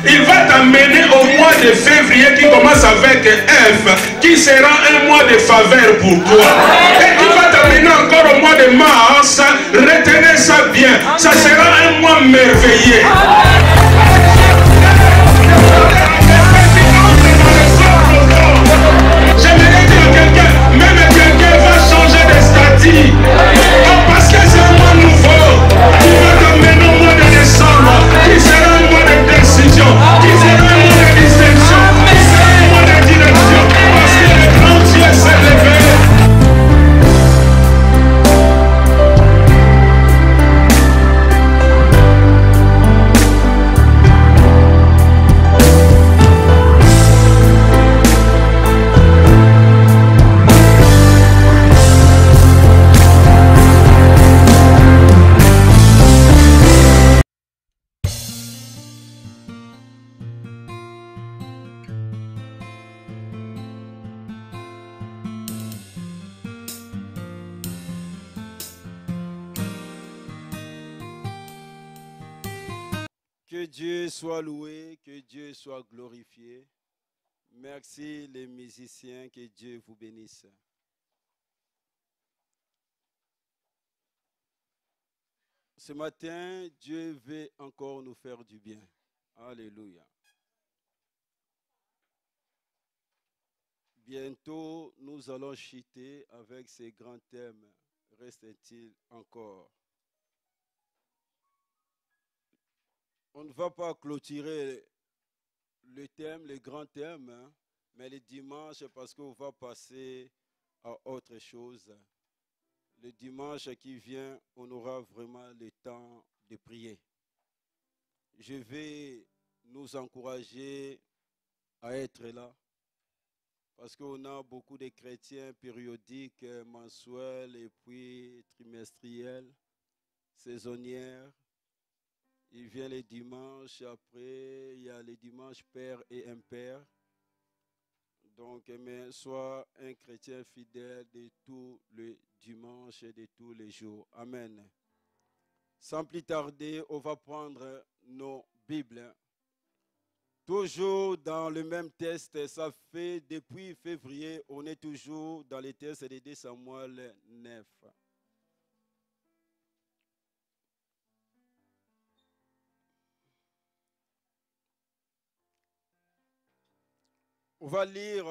il va t'amener au mois de février qui commence avec F, qui sera un mois de faveur pour toi. Et il va t'amener encore au mois de mars. Retenez ça bien, ça sera un mois merveilleux. J'aimerais dire à quelqu'un, même quelqu'un va changer de statut. Oh, parce que c'est un mois nouveau. Qui va t'amener au mois de décembre. Qui sera un mois de décision. Qui sera un mois de distinction. Qui sera un mois de direction. Parce que le grand Dieu s'est levé. Que Dieu soit loué, que Dieu soit glorifié. Merci les musiciens, que Dieu vous bénisse. Ce matin, Dieu veut encore nous faire du bien. Alléluia. Bientôt, nous allons chuter avec ces grands thèmes. Reste-t-il encore? On ne va pas clôturer le thème, le grand thème, hein, mais le dimanche, parce qu'on va passer à autre chose. Le dimanche qui vient, on aura vraiment le temps de prier. Je vais nous encourager à être là, parce qu'on a beaucoup de chrétiens périodiques, mensuels et puis trimestriels, saisonnières. Il vient les dimanches, après il y a les dimanches père et impair. Donc, mais sois un chrétien fidèle de tous les dimanches et de tous les jours. Amen. Sans plus tarder, on va prendre nos Bibles. Toujours dans le même texte, ça fait depuis février, on est toujours dans les textes de 2 Samuel 9. On va lire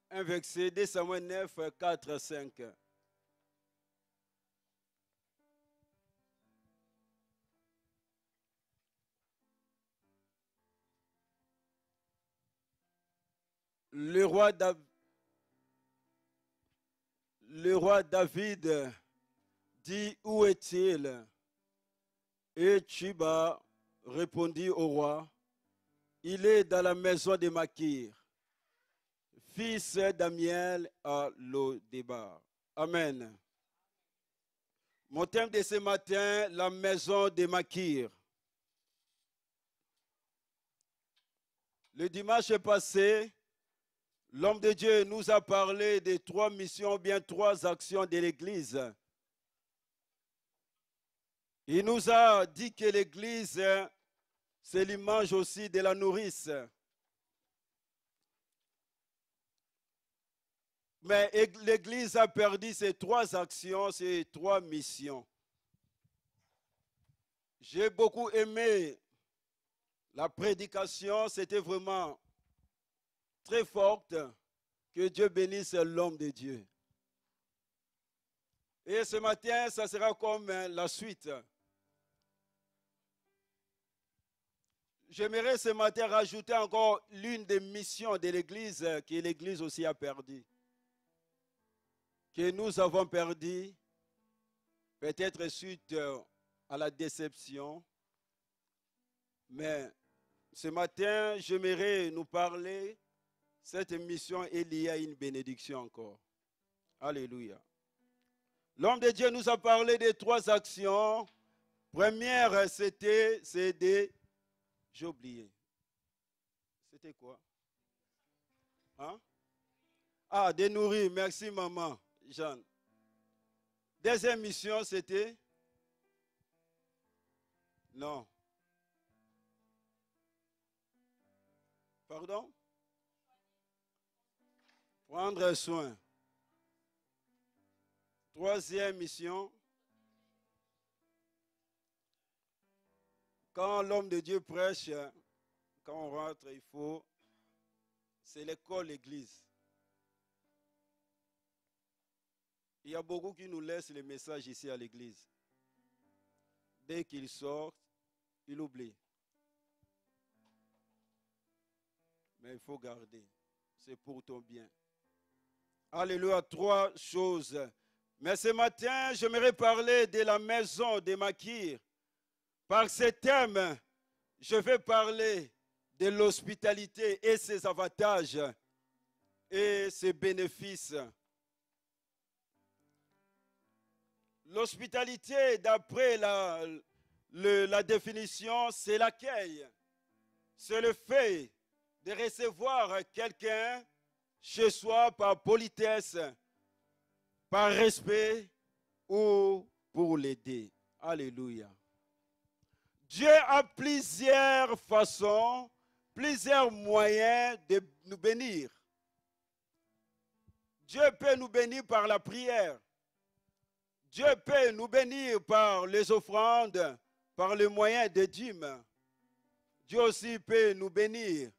un verset, 2 Samuel 9, 4, 5. Le roi David dit, où est-il? Et Tchiba répondit au roi, il est dans la maison de Makir, fils d'Amiel à Lo-Débar. Amen. Mon thème de ce matin, la maison de Makir. Le dimanche passé, l'homme de Dieu nous a parlé de 3 missions, bien 3 actions de l'Église. Il nous a dit que l'Église, c'est l'image aussi de la nourrice. Mais l'Église a perdu ces 3 actions, ces 3 missions. J'ai beaucoup aimé la prédication, c'était vraiment très forte. Que Dieu bénisse l'homme de Dieu. Et ce matin, ça sera comme la suite. J'aimerais ce matin rajouter encore l'une des missions de l'Église que l'Église aussi a perdu. Que nous avons perdu, peut-être suite à la déception. Mais ce matin, j'aimerais nous parler, cette mission est liée à une bénédiction encore. Alléluia. L'homme de Dieu nous a parlé de 3 actions. Première, c'était des... J'ai oublié. C'était quoi? Hein? Ah, de nourrir. Merci, maman. Jeanne. Deuxième mission, c'était? Non. Pardon? Prendre soin. Troisième mission. Quand l'homme de Dieu prêche, quand on rentre, c'est l'école, l'église. Il y a beaucoup qui nous laissent les messages ici à l'église. Dès qu'ils sortent, ils oublient. Mais il faut garder. C'est pour ton bien. Alléluia, 3 choses. Mais ce matin, j'aimerais parler de la maison de Makir. Par ce thème, je vais parler de l'hospitalité et ses avantages et ses bénéfices. L'hospitalité, d'après la définition, c'est l'accueil. C'est le fait de recevoir quelqu'un chez soi par politesse, par respect ou pour l'aider. Alléluia. Dieu a plusieurs façons, plusieurs moyens de nous bénir. Dieu peut nous bénir par la prière. Dieu peut nous bénir par les offrandes, par le moyen des dîmes. Dieu aussi peut nous bénir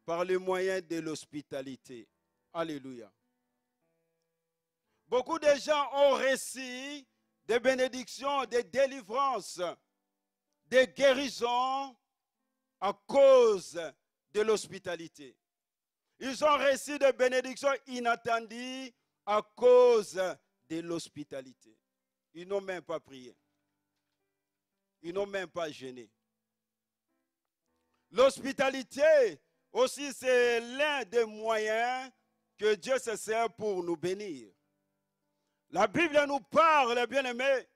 par le moyen de l'hospitalité. Alléluia. Beaucoup de gens ont reçu des bénédictions, des délivrances, des guérisons à cause de l'hospitalité. Ils ont reçu des bénédictions inattendues à cause de l'hospitalité. Ils n'ont même pas prié. Ils n'ont même pas gêné. L'hospitalité aussi, c'est l'un des moyens que Dieu se sert pour nous bénir. La Bible nous parle, bien aimé,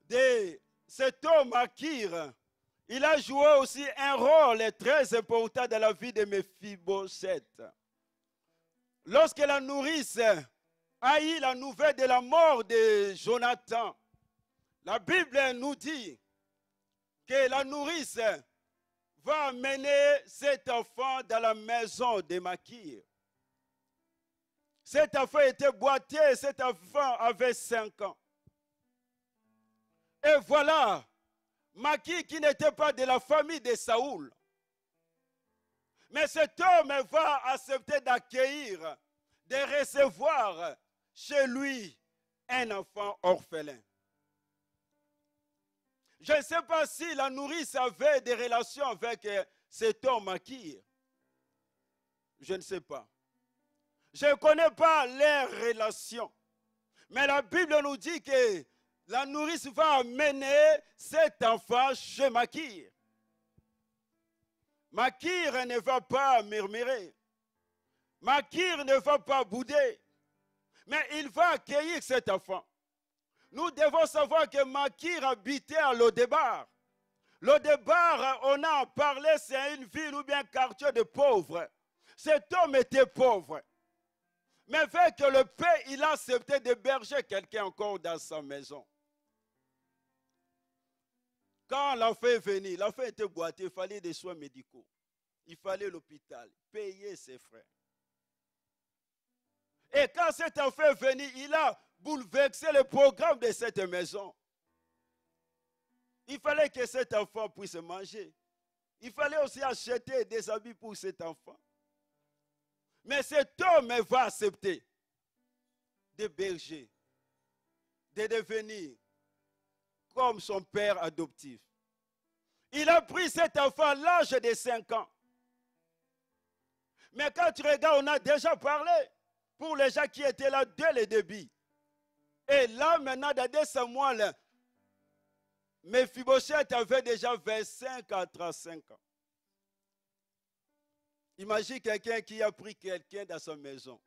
de cet homme Makir. Il a joué aussi un rôle très important dans la vie de Méphibosheth. Lorsque la nourrice a eu la nouvelle de la mort de Jonathan, la Bible nous dit que la nourrice va amener cet enfant dans la maison de Makir. Cet enfant était boiteux, cet enfant avait 5 ans. Et voilà, Makir qui n'était pas de la famille de Saoul. Mais cet homme va accepter d'accueillir, de recevoir chez lui un enfant orphelin. Je ne sais pas si la nourrice avait des relations avec cet homme Makir. Je ne sais pas. Je ne connais pas leurs relations. Mais la Bible nous dit que la nourrice va amener cet enfant chez Makir. Makir ne va pas murmurer. Makir ne va pas bouder. Mais il va accueillir cet enfant. Nous devons savoir que Makir habitait à Lodebar. Lodebar, on a parlé, c'est une ville ou bien un quartier de pauvres. Cet homme était pauvre. Mais avec le père, il a accepté d'héberger quelqu'un encore dans sa maison. Quand l'enfant est venu, l'enfant était boiteux, il fallait des soins médicaux. Il fallait l'hôpital, payer ses frais. Et quand cet enfant est venu, il a bouleversé le programme de cette maison. Il fallait que cet enfant puisse manger. Il fallait aussi acheter des habits pour cet enfant. Mais cet homme va accepter d'héberger, de devenir comme son père adoptif. Il a pris cet enfant à l'âge de 5 ans. Mais quand tu regardes, on a déjà parlé pour les gens qui étaient là dès le début. Et là, maintenant, dans Samuel, Méphibosheth avait déjà 25 à 35 ans. Imagine quelqu'un qui a pris quelqu'un dans sa maison,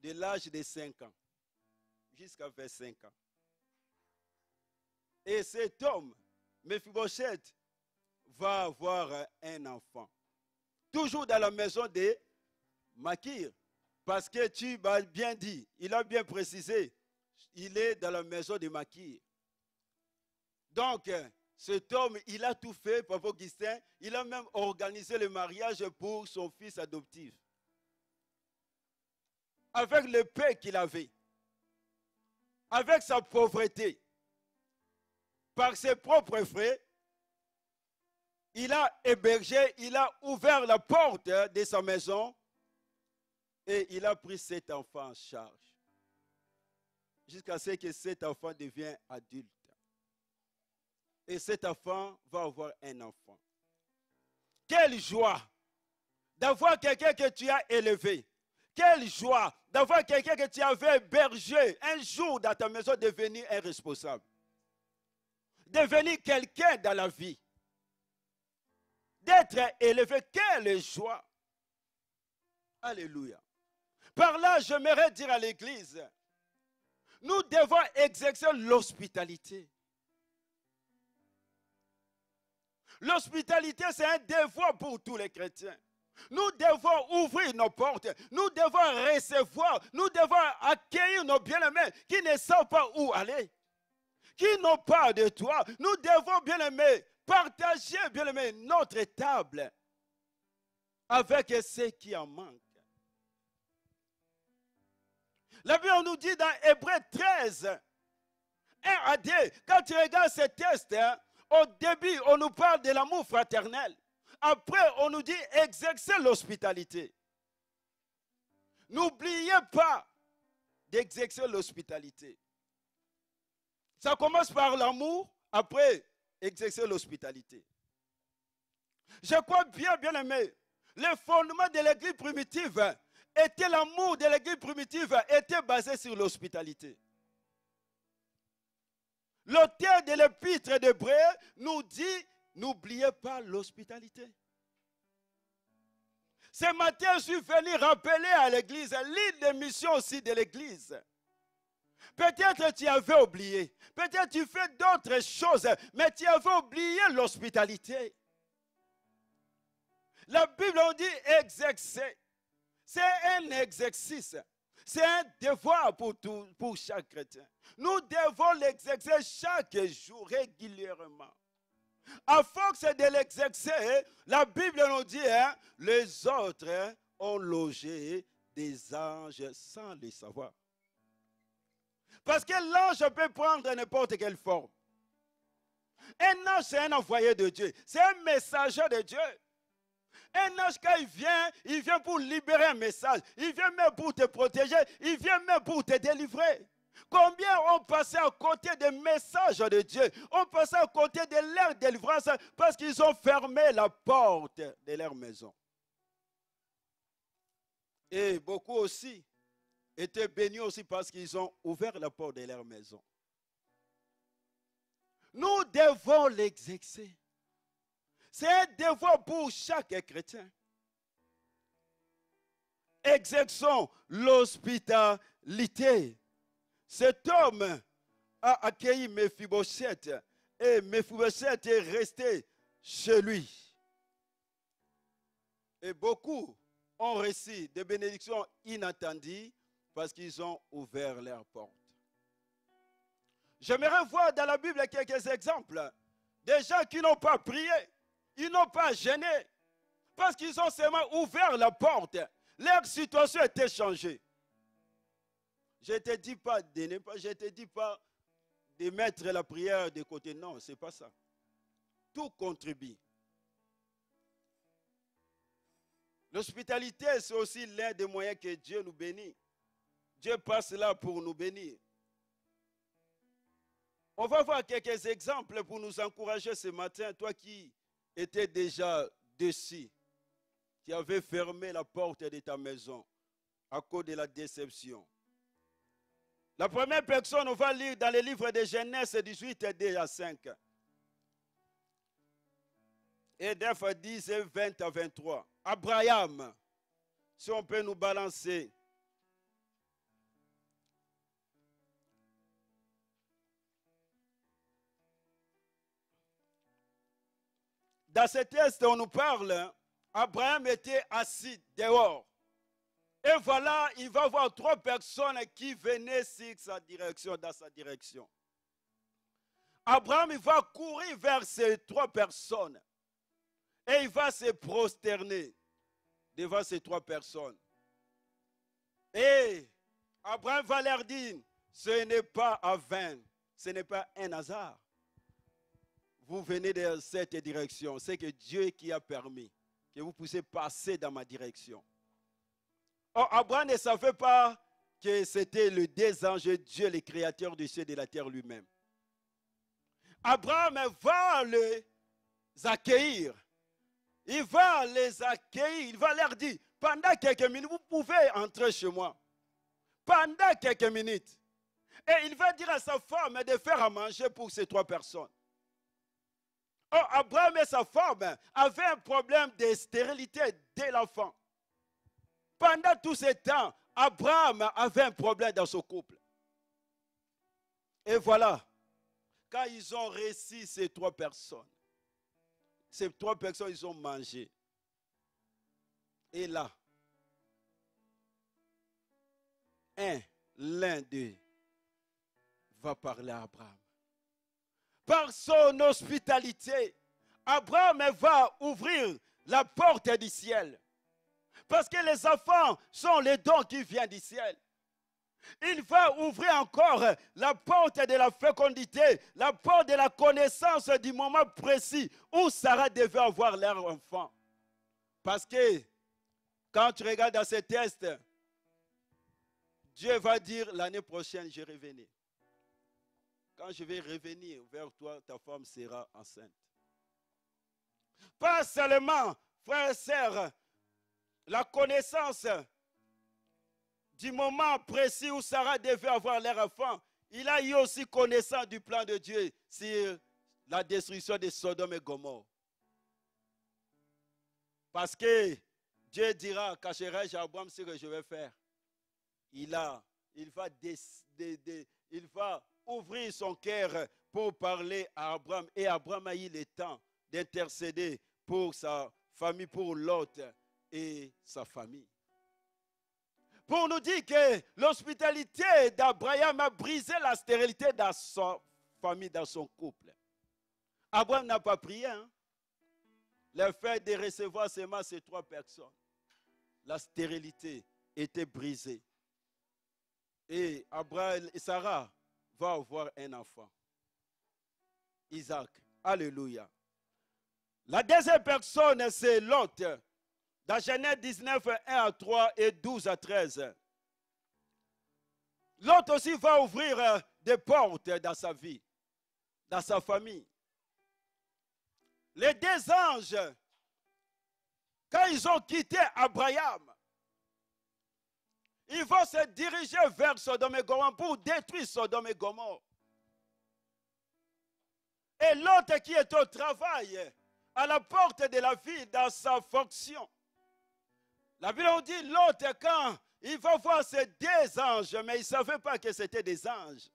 de l'âge de 5 ans jusqu'à 25 ans. Et cet homme, Méphibosheth, va avoir un enfant. Toujours dans la maison de Makir. Parce que tu m'as bien dit, il a bien précisé, il est dans la maison de Makir. Donc, Cet homme, il a tout fait, Papa Augustin. Il a même organisé le mariage pour son fils adoptif. Avec le peu qu'il avait. Avec sa pauvreté. Par ses propres frais, il a hébergé, il a ouvert la porte de sa maison et il a pris cet enfant en charge. Jusqu'à ce que cet enfant devienne adulte. Et cet enfant va avoir un enfant. Quelle joie d'avoir quelqu'un que tu as élevé. Quelle joie d'avoir quelqu'un que tu avais hébergé un jour dans ta maison, devenir un responsable. Devenir quelqu'un dans la vie. D'être élevé, quelle joie. Alléluia. Par là, j'aimerais dire à l'Église, nous devons exercer l'hospitalité. L'hospitalité, c'est un devoir pour tous les chrétiens. Nous devons ouvrir nos portes, nous devons recevoir, nous devons accueillir nos bien-aimés qui ne savent pas où aller, qui n'ont pas de toi. Nous devons, bien-aimés, partager, bien-aimés, notre table avec ceux qui en manquent. La Bible nous dit dans Hébreux 13, 1 à 2, quand tu regardes ce texte, au début, on nous parle de l'amour fraternel. Après, on nous dit exercer l'hospitalité. N'oubliez pas d'exercer l'hospitalité. Ça commence par l'amour, après exercer l'hospitalité. Je crois bien aimé, le fondement de l'église primitive était l'amour de l'église primitive était basé sur l'hospitalité. L'auteur de l'épître d'Hébreux nous dit, n'oubliez pas l'hospitalité. Ce matin, je suis venu rappeler à l'église l'île de mission aussi de l'église. Peut-être tu avais oublié, peut-être tu fais d'autres choses, mais tu avais oublié l'hospitalité. La Bible on dit exercer. C'est un exercice. C'est un devoir pour chaque chrétien. Nous devons l'exercer chaque jour, régulièrement. À force de l'exercer, la Bible nous dit, les autres ont logé des anges sans le savoir. Parce que l'ange peut prendre n'importe quelle forme. Un ange, c'est un envoyé de Dieu. C'est un messager de Dieu. Un ange, quand il vient pour libérer un message. Il vient même pour te protéger. Il vient même pour te délivrer. Combien ont passé à côté des messages de Dieu? Ont passé à côté de leur délivrance parce qu'ils ont fermé la porte de leur maison. Et beaucoup aussi étaient bénis aussi parce qu'ils ont ouvert la porte de leur maison. Nous devons l'exercer. C'est un devoir pour chaque chrétien. Exerçons l'hospitalité. Cet homme a accueilli Méphibosheth et Méphibosheth est resté chez lui. Et beaucoup ont reçu des bénédictions inattendues parce qu'ils ont ouvert leurs portes. J'aimerais voir dans la Bible quelques exemples des gens qui n'ont pas prié. Ils n'ont pas gêné parce qu'ils ont seulement ouvert la porte. Leur situation était changée. Je ne te dis pas je ne te dis pas de mettre la prière de côté. Non, ce n'est pas ça. Tout contribue. L'hospitalité, c'est aussi l'un des moyens que Dieu nous bénit. Dieu passe là pour nous bénir. On va voir quelques exemples pour nous encourager ce matin. Toi qui étais déjà dessus, qui avait fermé la porte de ta maison à cause de la déception. La première personne, on va lire dans le livre de Genèse 18, 2 à 5. Et des fois 10 et 20 à 23. Abraham, si on peut nous balancer. Dans ce texte, on nous parle, Abraham était assis dehors. Et voilà, il va voir 3 personnes qui venaient sur sa direction, dans sa direction. Abraham, il va courir vers ces 3 personnes. Et il va se prosterner devant ces 3 personnes. Et Abraham va leur dire, ce n'est pas en vain, ce n'est pas un hasard. Vous venez de cette direction, c'est que Dieu qui a permis que vous puissiez passer dans ma direction. Or, Abraham ne savait pas que c'était le désange Dieu, le créateur du ciel et de la terre lui-même. Abraham va les accueillir. Il va les accueillir, il va leur dire, pendant quelques minutes, vous pouvez entrer chez moi. Pendant quelques minutes. Et il va dire à sa femme de faire à manger pour ces 3 personnes. Oh, Abraham et sa femme avaient un problème de stérilité dès l'enfant. Pendant tout ce temps, Abraham avait un problème dans son couple. Et voilà, quand ils ont réussi ces 3 personnes, ils ont mangé. Et là, l'un d'eux va parler à Abraham. Par son hospitalité, Abraham va ouvrir la porte du ciel. Parce que les enfants sont les dons qui viennent du ciel. Il va ouvrir encore la porte de la fécondité, la porte de la connaissance du moment précis où Sarah devait avoir leur enfant. Parce que quand tu regardes dans ces tests, Dieu va dire l'année prochaine, je revenais. Quand je vais revenir vers toi, ta femme sera enceinte. Pas seulement, frères et sœurs, la connaissance du moment précis où Sarah devait avoir leur enfant, il a eu aussi connaissance du plan de Dieu sur la destruction de Sodome et Gomorrhe. Parce que Dieu dira, cacherai-je à Abraham ce que je vais faire. Il va ouvrir son cœur pour parler à Abraham. Et Abraham a eu le temps d'intercéder pour sa famille, pour Lot et sa famille. Pour nous dire que l'hospitalité d'Abraham a brisé la stérilité dans sa famille, dans son couple. Abraham n'a pas prié. Le fait de recevoir seulement ces 3 personnes, la stérilité était brisée. Et Abraham et Sarah vont avoir un enfant. Isaac. Alléluia. La deuxième personne, c'est Lot. Dans Genèse 19, 1 à 3 et 12 à 13. Lot aussi va ouvrir des portes dans sa vie, dans sa famille. Les 2 anges, quand ils ont quitté Abraham, ils vont se diriger vers Sodome et Gomorrhe pour détruire Sodome et Gomorrhe. Et l'autre qui est au travail, à la porte de la ville, dans sa fonction. La Bible nous dit, l'autre, quand il va voir ces 2 anges, mais il ne savait pas que c'était des anges.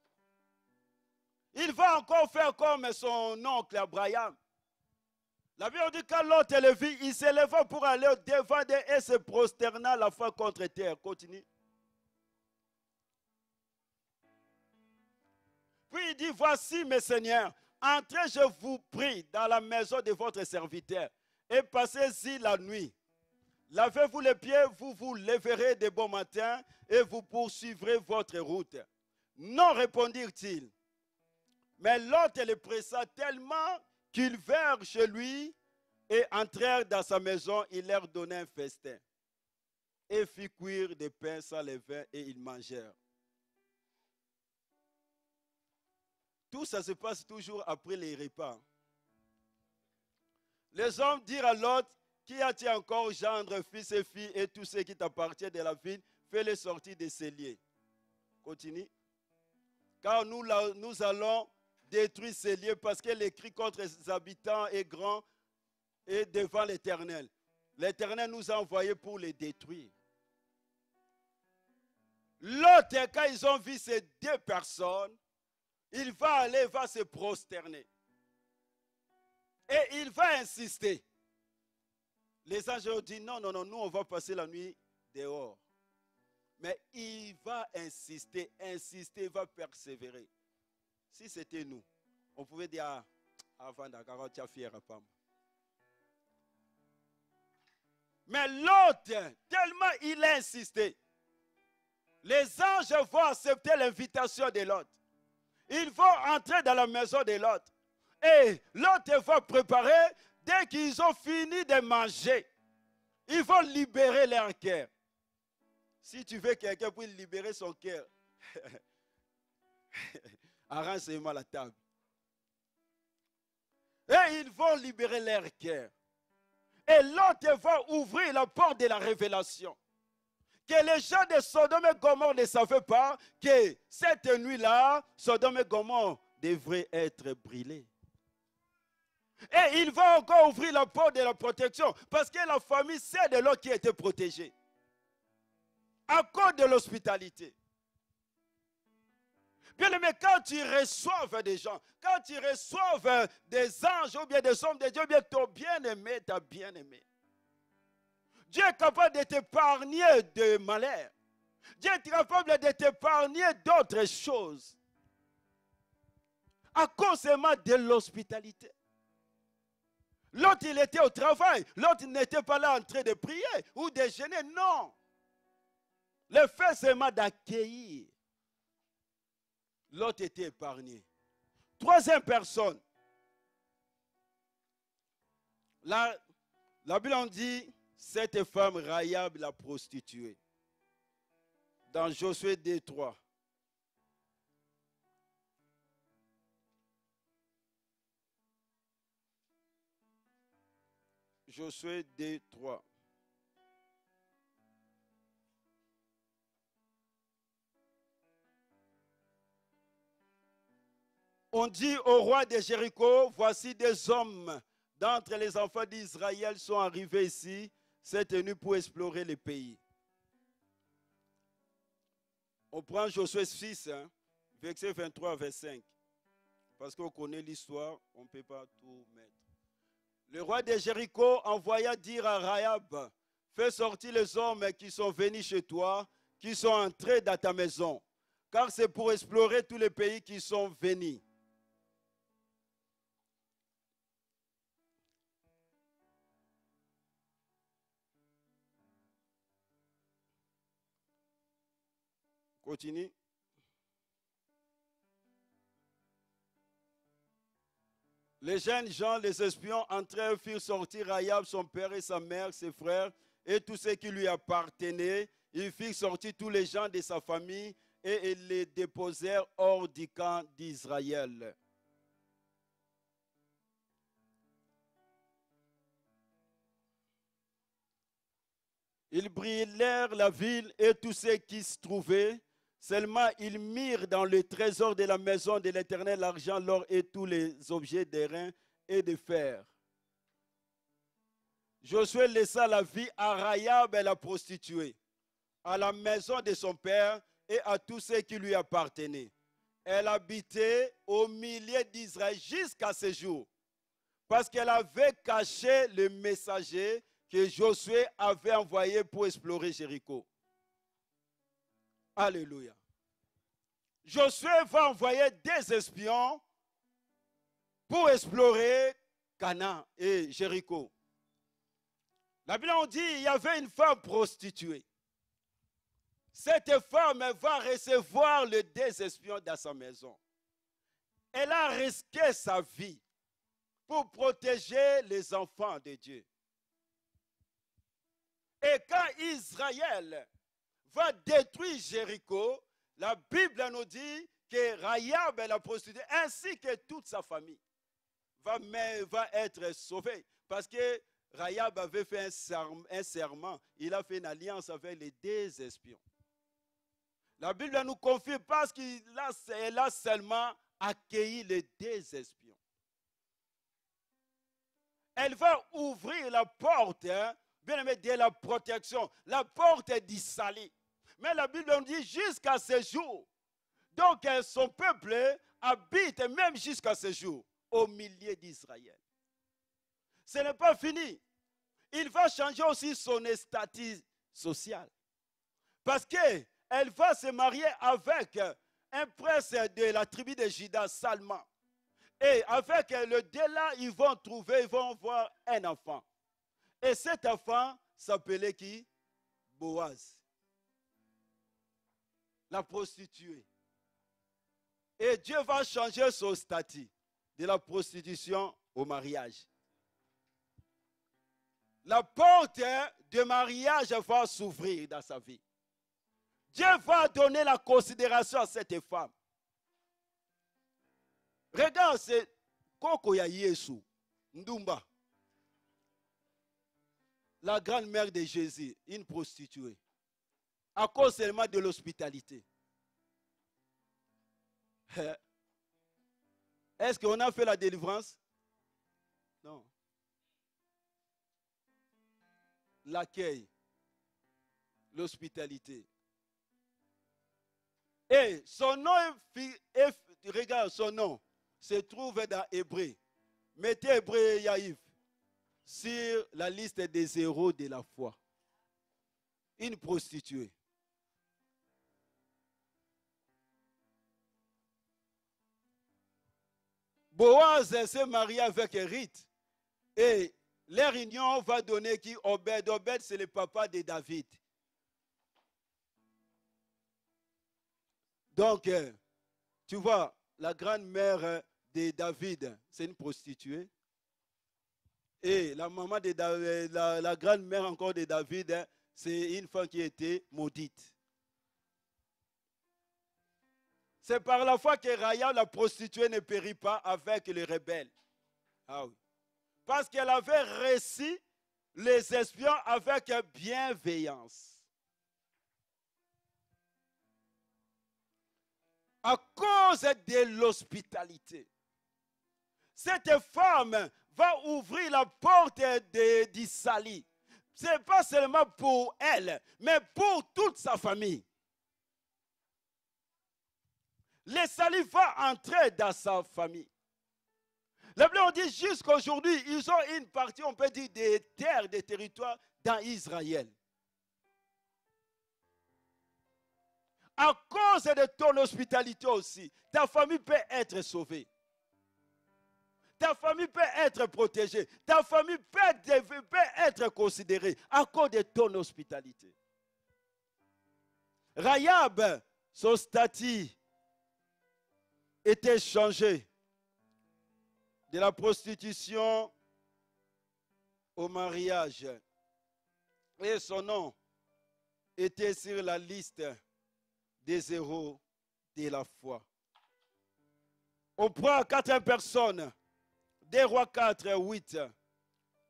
Il va encore faire comme son oncle Abraham. La Bible dit, quand l'autre le vit, il se leva pour aller devant d'eux et se prosterna la fois contre terre. Continue. Puis il dit, voici mes seigneurs, entrez, je vous prie, dans la maison de votre serviteur et passez-y la nuit. Lavez-vous les pieds, vous vous lèverez de bon matin et vous poursuivrez votre route. Non, répondirent-ils. Mais l'autre les pressa tellement qu'ils vinrent chez lui et entrèrent dans sa maison. Il leur donna un festin et fit cuire des pains sans levain et ils mangèrent. Tout ça se passe toujours après les repas. Les hommes dirent à Lot, qui a-t-il encore gendre, fils et filles et tout ce qui t'appartient de la ville, fais-les sortir des celliers. Continue. Car nous allons détruire ces lieux parce que le cri contre les habitants est grand et devant l'Éternel. L'Éternel nous a envoyés pour les détruire. L'autre, quand ils ont vu ces 2 personnes, il va aller, va se prosterner. Et il va insister. Les anges ont dit, non, nous on va passer la nuit dehors. Mais il va insister, il va persévérer. Si c'était nous, On pouvait dire, avant d'accord, tu as fier à Pam. Mais l'autre, tellement il a insisté, les anges vont accepter l'invitation de l'autre. Ils vont entrer dans la maison de l'autre. Et l'autre va préparer, dès qu'ils ont fini de manger, ils vont libérer leur cœur. Si tu veux quelqu'un pour libérer son cœur, arrange seulement la table. Et ils vont libérer leur cœur. Et l'autre va ouvrir la porte de la révélation. Que les gens de Sodome et Gomorrhe ne savaient pas que cette nuit-là, Sodome et Gomorrhe devraient être brûlés. Et il va encore ouvrir la porte de la protection parce que la famille, c'est de l'autre qui était protégée. À cause de l'hospitalité. Bien aimé, quand tu reçois des gens, quand tu reçois des anges ou bien des hommes de Dieu, bien ton bien-aimé, ta bien-aimé. Dieu est capable de t'épargner de malheur. Dieu est capable de t'épargner d'autres choses. À cause seulement de l'hospitalité. L'autre, il était au travail. L'autre n'était pas là en train de prier ou de jeûner. Non. Le fait seulement d'accueillir. L'autre était épargné. Troisième personne. La Bible en dit, cette femme Rahab la prostituée. Dans Josué 2:3. Josué 2:3. On dit au roi de Jéricho, voici des hommes d'entre les enfants d'Israël sont arrivés ici cette nuit pour explorer le pays. On prend Josué 6, verset 23 à 25. Parce qu'on connaît l'histoire, on ne peut pas tout mettre. Le roi de Jéricho envoya dire à Rahab, fais sortir les hommes qui sont venus chez toi, qui sont entrés dans ta maison, car c'est pour explorer tous les pays qui sont venus. Continue. Les jeunes gens, les espions, entrèrent, firent sortir Rahab, son père et sa mère, ses frères, et tous ceux qui lui appartenaient. Ils firent sortir tous les gens de sa famille et ils les déposèrent hors du camp d'Israël. Ils brûlèrent la ville et tous ceux qui se trouvaient. Seulement, ils mirent dans le trésor de la maison de l'Éternel l'argent, l'or et tous les objets d'airain et de fer. Josué laissa la vie à Rahab la prostituée, à la maison de son père et à tous ceux qui lui appartenaient. Elle habitait au milieu d'Israël jusqu'à ce jour, parce qu'elle avait caché le messager que Josué avait envoyé pour explorer Jéricho. Alléluia. Josué va envoyer des espions pour explorer Canaan et Jéricho. La Bible dit qu'il y avait une femme prostituée. Cette femme va recevoir les deux espions dans sa maison. Elle a risqué sa vie pour protéger les enfants de Dieu. Et quand Israël va détruire Jéricho, la Bible nous dit que Rahab, la prostituée, ainsi que toute sa famille, va être sauvée. Parce que Rahab avait fait un serment, il a fait une alliance avec les deux espions. La Bible nous confie parce qu'elle a seulement accueilli les deux espions. Elle va ouvrir la porte, bien aimé, de la protection, la porte du salut. Mais la Bible nous dit jusqu'à ce jour. Donc son peuple habite même jusqu'à ce jour au milieu d'Israël. Ce n'est pas fini. Il va changer aussi son statut social. Parce qu'elle va se marier avec un prince de la tribu de Juda, Salman. Et avec le délai, ils vont voir un enfant. Et cet enfant s'appelait qui? Boaz. La prostituée. Et Dieu va changer son statut de la prostitution au mariage. La porte de mariage va s'ouvrir dans sa vie. Dieu va donner la considération à cette femme. Regarde, c'est Koko ya Yesu, Ndumba, la grand-mère de Jésus, une prostituée, à cause seulement de l'hospitalité. Est-ce qu'on a fait la délivrance? Non. L'accueil, l'hospitalité. Et son nom, regarde son nom, se trouve dans Hébreu. Mettez Hébreu Yaïf sur la liste des héros de la foi. Une prostituée. Boaz s'est marié avec Ruth. Et leur union va donner qui? Obed. Obed, c'est le papa de David. Donc, tu vois, la grand-mère de David, c'est une prostituée. Et la maman de David, la grand-mère encore de David, c'est une femme qui était maudite. C'est par la foi que Rahab, la prostituée, ne périt pas avec les rebelles. Ah oui. Parce qu'elle avait reçu les espions avec bienveillance. À cause de l'hospitalité. Cette femme va ouvrir la porte d'Israël. Ce n'est pas seulement pour elle, mais pour toute sa famille. Le salut va entrer dans sa famille. La Bible dit jusqu'à aujourd'hui, ils ont une partie, on peut dire, des terres, des territoires dans Israël. À cause de ton hospitalité aussi, ta famille peut être sauvée. Ta famille peut être protégée. Ta famille peut être considérée à cause de ton hospitalité. Rahab, son statut était changé de la prostitution au mariage. Et son nom était sur la liste des héros de la foi. On prend 4 personnes, 2 Rois 4, 8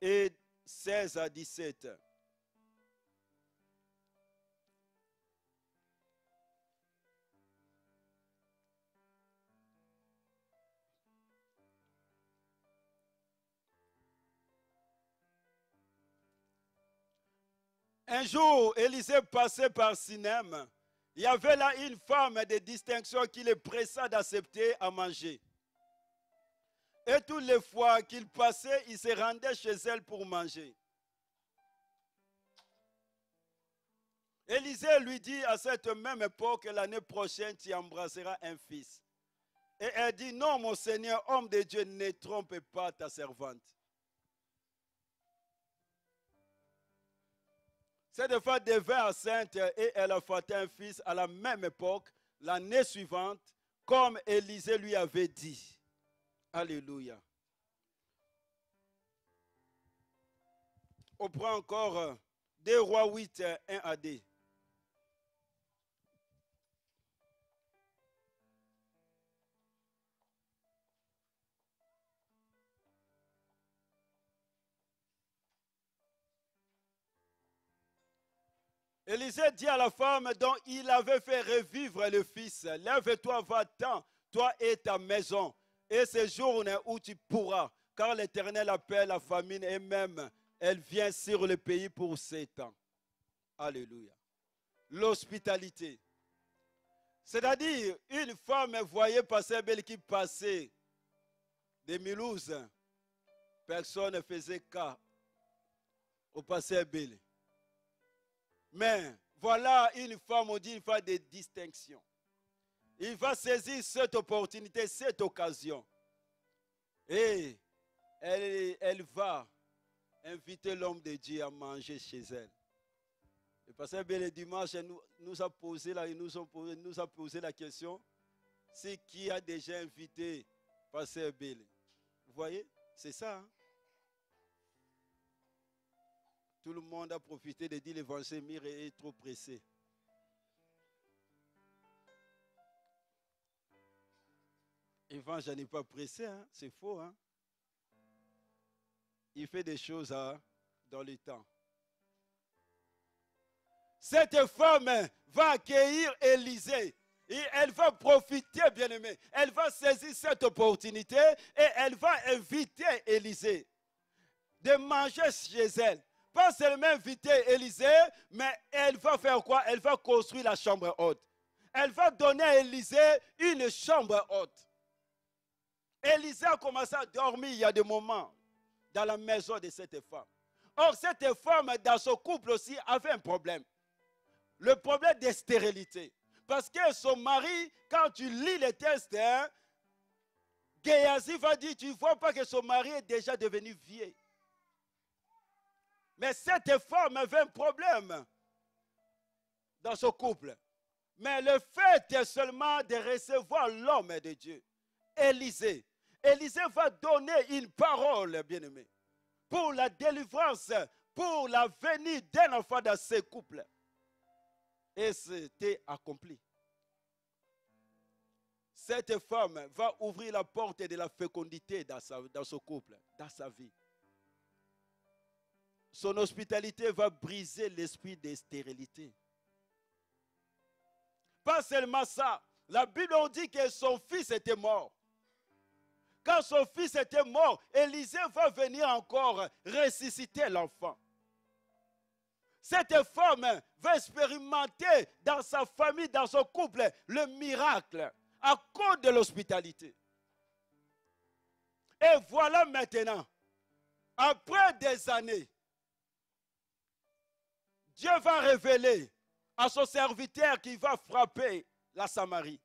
et 16 à 17. Un jour, Élisée passait par Sinem. Il y avait là une femme de distinction qui le pressa d'accepter à manger. Et toutes les fois qu'il passait, il se rendait chez elle pour manger. Élisée lui dit à cette même époque, l'année prochaine, tu embrasseras un fils. Et elle dit, non, mon Seigneur, homme de Dieu, ne trompe pas ta servante. Cette femme devint enceinte et elle a enfanté un fils à la même époque, l'année suivante, comme Élisée lui avait dit. Alléluia. On prend encore 2 Rois 8, 1 à 2. Élisée dit à la femme dont il avait fait revivre le fils, lève-toi, va-t'en, toi et ta maison, et séjourne où tu pourras, car l'Éternel appelle la famine et même elle vient sur le pays pour 7 ans. Alléluia. L'hospitalité. C'est-à-dire, une femme voyait passer belle qui passait de Mulhouse. Personne ne faisait cas au passé belle. Mais voilà une femme, on dit une femme de distinction. Il va saisir cette opportunité, cette occasion. Et elle va inviter l'homme de Dieu à manger chez elle. Et parce que le dimanche, nous a posé la question, c'est qui a déjà invité Pasteur Bélé. Vous voyez, c'est ça. Hein? Tout le monde a profité de dire l'évangile, Mire est trop pressé. L'évangile n'est pas pressé, hein? C'est faux. Hein? Il fait des choses dans le temps. Cette femme va accueillir Élisée. Et elle va profiter, bien-aimé. Elle va saisir cette opportunité et elle va inviter Élisée de manger chez elle. Pas seulement inviter Élisée, mais elle va faire quoi? Elle va construire la chambre haute. Elle va donner à Élisée une chambre haute. Élisée a commencé à dormir il y a des moments dans la maison de cette femme. Or, cette femme, dans son couple aussi, avait un problème. Le problème de stérilité. Parce que son mari, quand tu lis les textes, hein, Géasi va dire, tu ne vois pas que son mari est déjà devenu vieux. Mais cette femme avait un problème dans son couple. Mais le fait seulement de recevoir l'homme de Dieu, Élisée. Élisée va donner une parole, bien-aimé, pour la délivrance, pour la venue d'un enfant dans ce couple. Et c'était accompli. Cette femme va ouvrir la porte de la fécondité dans son couple, dans sa vie. Son hospitalité va briser l'esprit de stérilité. Pas seulement ça, la Bible dit que son fils était mort. Quand son fils était mort, Élisée va venir encore ressusciter l'enfant. Cette femme va expérimenter dans sa famille, dans son couple, le miracle à cause de l'hospitalité. Et voilà maintenant, après des années, Dieu va révéler à son serviteur qui va frapper la Samarie.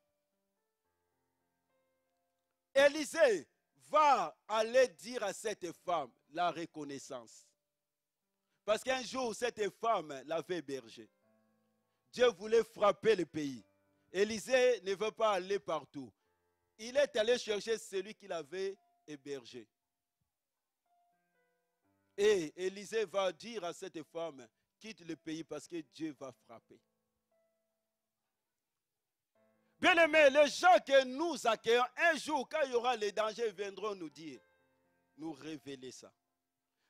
Élisée va aller dire à cette femme la reconnaissance. Parce qu'un jour, cette femme l'avait hébergée. Dieu voulait frapper le pays. Élisée ne veut pas aller partout. Il est allé chercher celui qui l'avait hébergé. Et Élisée va dire à cette femme, quitte le pays parce que Dieu va frapper. Bien-aimés, les gens que nous accueillons, un jour, quand il y aura les dangers, ils viendront nous dire, nous révéler ça.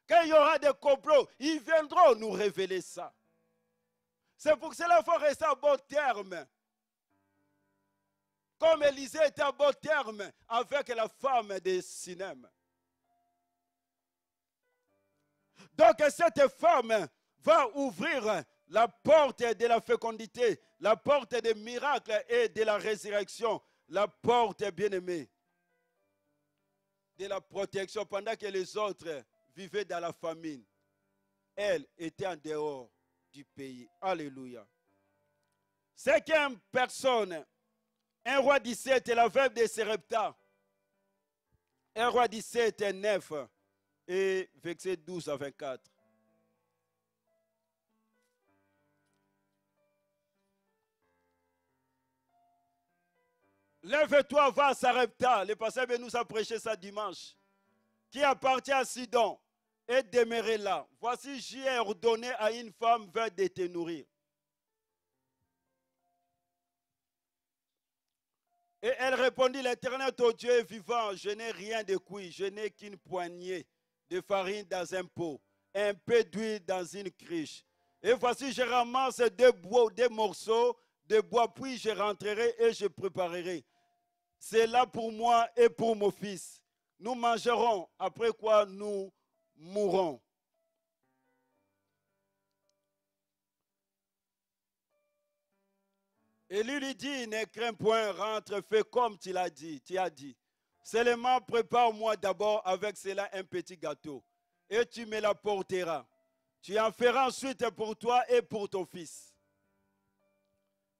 Quand il y aura des complots, ils viendront nous révéler ça. C'est pour cela qu'il faut rester à bon terme. Comme Élisée était à bon terme avec la femme de Sinem. Donc cette femme va ouvrir la porte de la fécondité, la porte des miracles et de la résurrection, la porte bien-aimée de la protection pendant que les autres vivaient dans la famine. Elle était en dehors du pays. Alléluia. Cinquième personne, un roi 17 et la veuve de Sarepta. Un roi 17 et 9 et verset 12 à 24. Lève-toi, va à Sarepta. Le pasteur nous a prêché ça dimanche. Qui appartient à Sidon et demeurer là. Voici, j'ai ordonné à une femme veuve de te nourrir. Et elle répondit, l'Éternel ton Dieu est vivant, je n'ai rien de cuit, je n'ai qu'une poignée de farine dans un pot, un peu d'huile dans une cruche. Et voici, je ramasse deux morceaux de bois, puis je rentrerai et je préparerai. C'est là pour moi et pour mon fils. Nous mangerons, après quoi nous mourrons. Et lui dit, ne crains point, rentre, fais comme tu l'as dit, tu as dit. Seulement prépare-moi d'abord avec cela un petit gâteau, et tu me l'apporteras. Tu en feras ensuite pour toi et pour ton fils.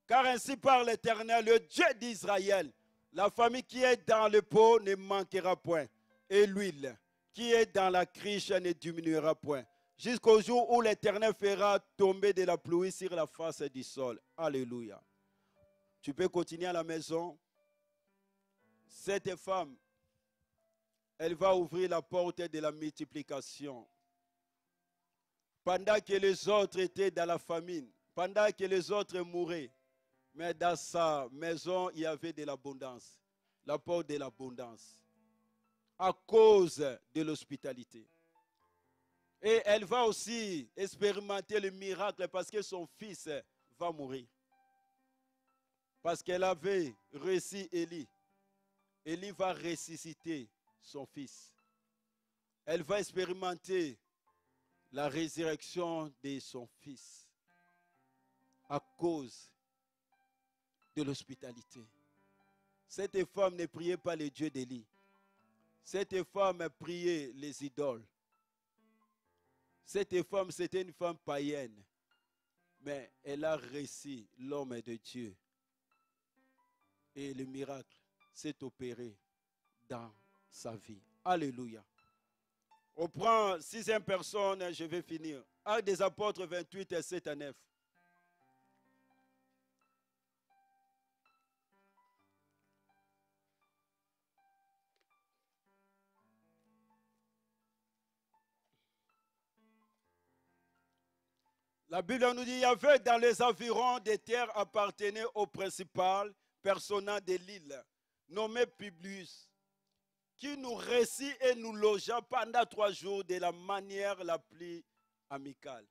Car ainsi parle l'Éternel, le Dieu d'Israël, la famille qui est dans le pot ne manquera point. et l'huile qui est dans la cruche ne diminuera point, jusqu'au jour où l'Éternel fera tomber de la pluie sur la face du sol. Alléluia. Tu peux continuer à la maison. Cette femme, elle va ouvrir la porte de la multiplication. Pendant que les autres étaient dans la famine, pendant que les autres mouraient, mais dans sa maison, il y avait de l'abondance, la porte de l'abondance, à cause de l'hospitalité. Et elle va aussi expérimenter le miracle parce que son fils va mourir. Parce qu'elle avait reçu Élie. Élie va ressusciter son fils. Elle va expérimenter la résurrection de son fils à cause de l'hospitalité. Cette femme ne priait pas les dieux d'Élie. Cette femme priait les idoles. Cette femme, c'était une femme païenne. Mais elle a reçu l'homme de Dieu. Et le miracle s'est opéré dans sa vie. Alléluia. On prend 6e personne, je vais finir. Actes des Apôtres 28, 7 à 9. La Bible nous dit, il y avait dans les environs des terres appartenant au principal personnage de l'île, nommé Publius, qui nous reçut et nous logea pendant 3 jours de la manière la plus amicale.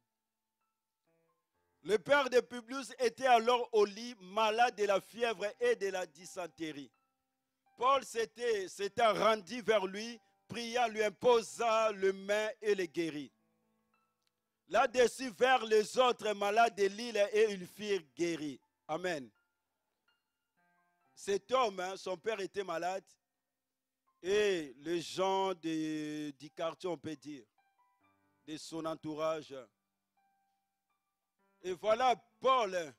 Le père de Publius était alors au lit, malade de la fièvre et de la dysenterie. Paul s'était rendu vers lui, pria, lui imposa les mains et les guérit. Là-dessus, vers les autres malades de l'île et ils furent guéris. Amen. Cet homme, son père était malade et les gens du quartier, on peut dire, de son entourage. Et voilà Paul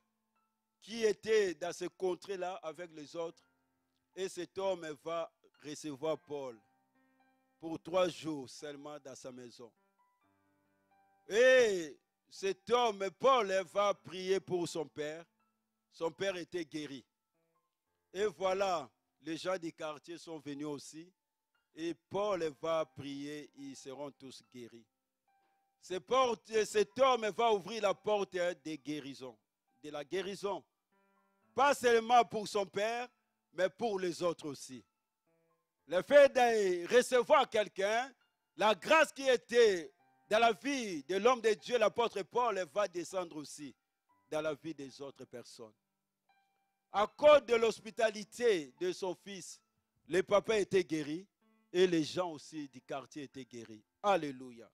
qui était dans ce contrée-là avec les autres. Et cet homme va recevoir Paul pour 3 jours seulement dans sa maison. Et cet homme, Paul, va prier pour son père. Son père était guéri. Et voilà, les gens du quartier sont venus aussi. Et Paul va prier, ils seront tous guéris. Cet homme va ouvrir la porte de guérison, de la guérison. Pas seulement pour son père, mais pour les autres aussi. Le fait de recevoir quelqu'un, la grâce qui était dans la vie de l'homme de Dieu, l'apôtre Paul, va descendre aussi dans la vie des autres personnes. À cause de l'hospitalité de son fils, le papa était guéri et les gens aussi du quartier étaient guéris. Alléluia.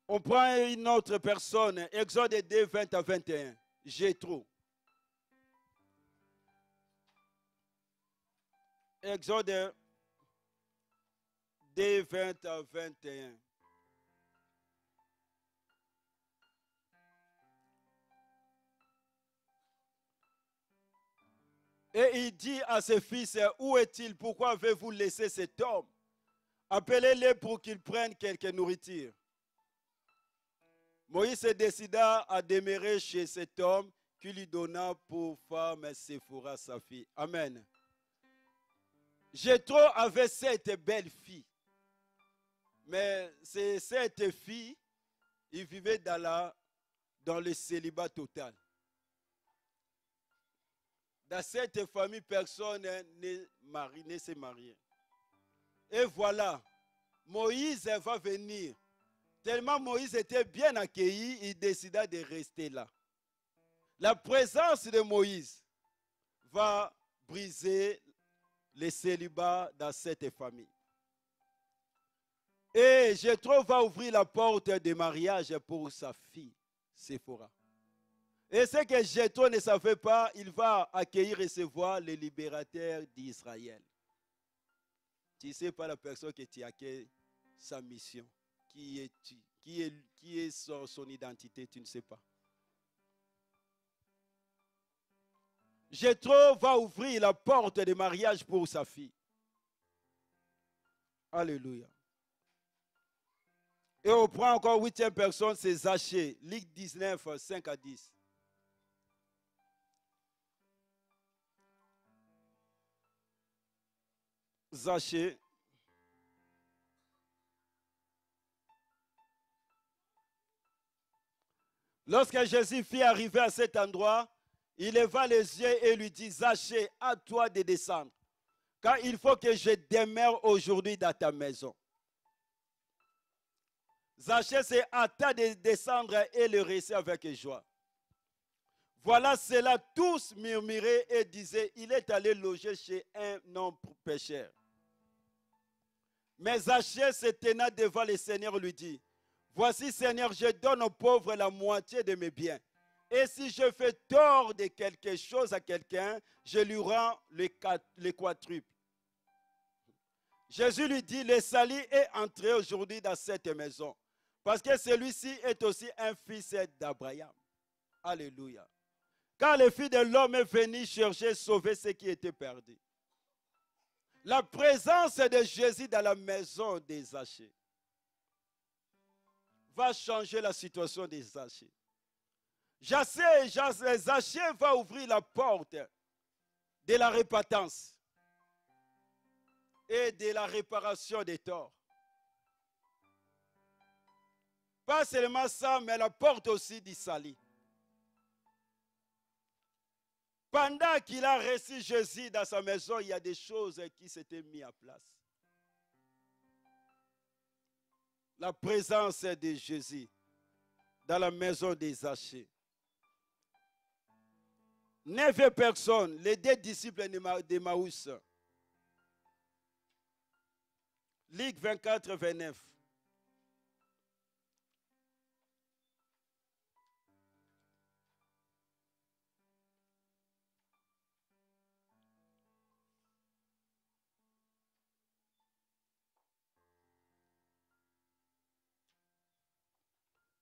On prend une autre personne, Exode 2, 20 à 21, Jéthro. Exode 2, 20 à 21. Et il dit à ses fils, où est-il? Pourquoi avez-vous laissé cet homme? Appelez-le pour qu'il prenne quelque nourriture. Moïse décida à demeurer chez cet homme qui lui donna pour femme Séphora, sa fille. Amen. Jéthro avait 7 belles filles. Mais ces 7 filles, ils vivaient dans le célibat total. Dans cette famille, personne ne s'est marié. Et voilà, Moïse va venir. Tellement Moïse était bien accueilli, il décida de rester là. La présence de Moïse va briser le célibat dans cette famille. Et Jéthro va ouvrir la porte de mariage pour sa fille, Séphora. Et ce que Jéthro ne savait pas, il va accueillir, recevoir le libérateur d'Israël. Tu ne sais pas la personne que tu accueilles, sa mission. Qui est son identité, tu ne sais pas. Jéthro va ouvrir la porte de mariage pour sa fille. Alléluia. Et on prend encore 8e personne, c'est Zachée. Luc 19, 5 à 10. Zachée. Lorsque Jésus fit arriver à cet endroit, il leva les yeux et lui dit, Zachée, à toi de descendre, car il faut que je demeure aujourd'hui dans ta maison. Zachée s'est hâta de descendre et le récit avec joie. Voilà cela, tous murmuraient et disaient, il est allé loger chez un homme pécheur. Mais Zachée se tenant devant le Seigneur lui dit, voici Seigneur, je donne aux pauvres la moitié de mes biens. Et si je fais tort de quelque chose à quelqu'un, je lui rends le quadruple. Jésus lui dit, le salut est entré aujourd'hui dans cette maison, parce que celui-ci est aussi un fils d'Abraham. Alléluia. Car le Fils de l'homme est venu chercher, sauver ceux qui étaient perdus. La présence de Jésus dans la maison des Zachée va changer la situation des Zachée. Zachée va ouvrir la porte de la repentance et de la réparation des torts. Pas seulement ça, mais la porte aussi du salut. Pendant qu'il a reçu Jésus dans sa maison, il y a des choses qui s'étaient mises en place. La présence de Jésus dans la maison des Zachée. 9 personnes, les 2 disciples d'Emmaüs. Luc 24, 29.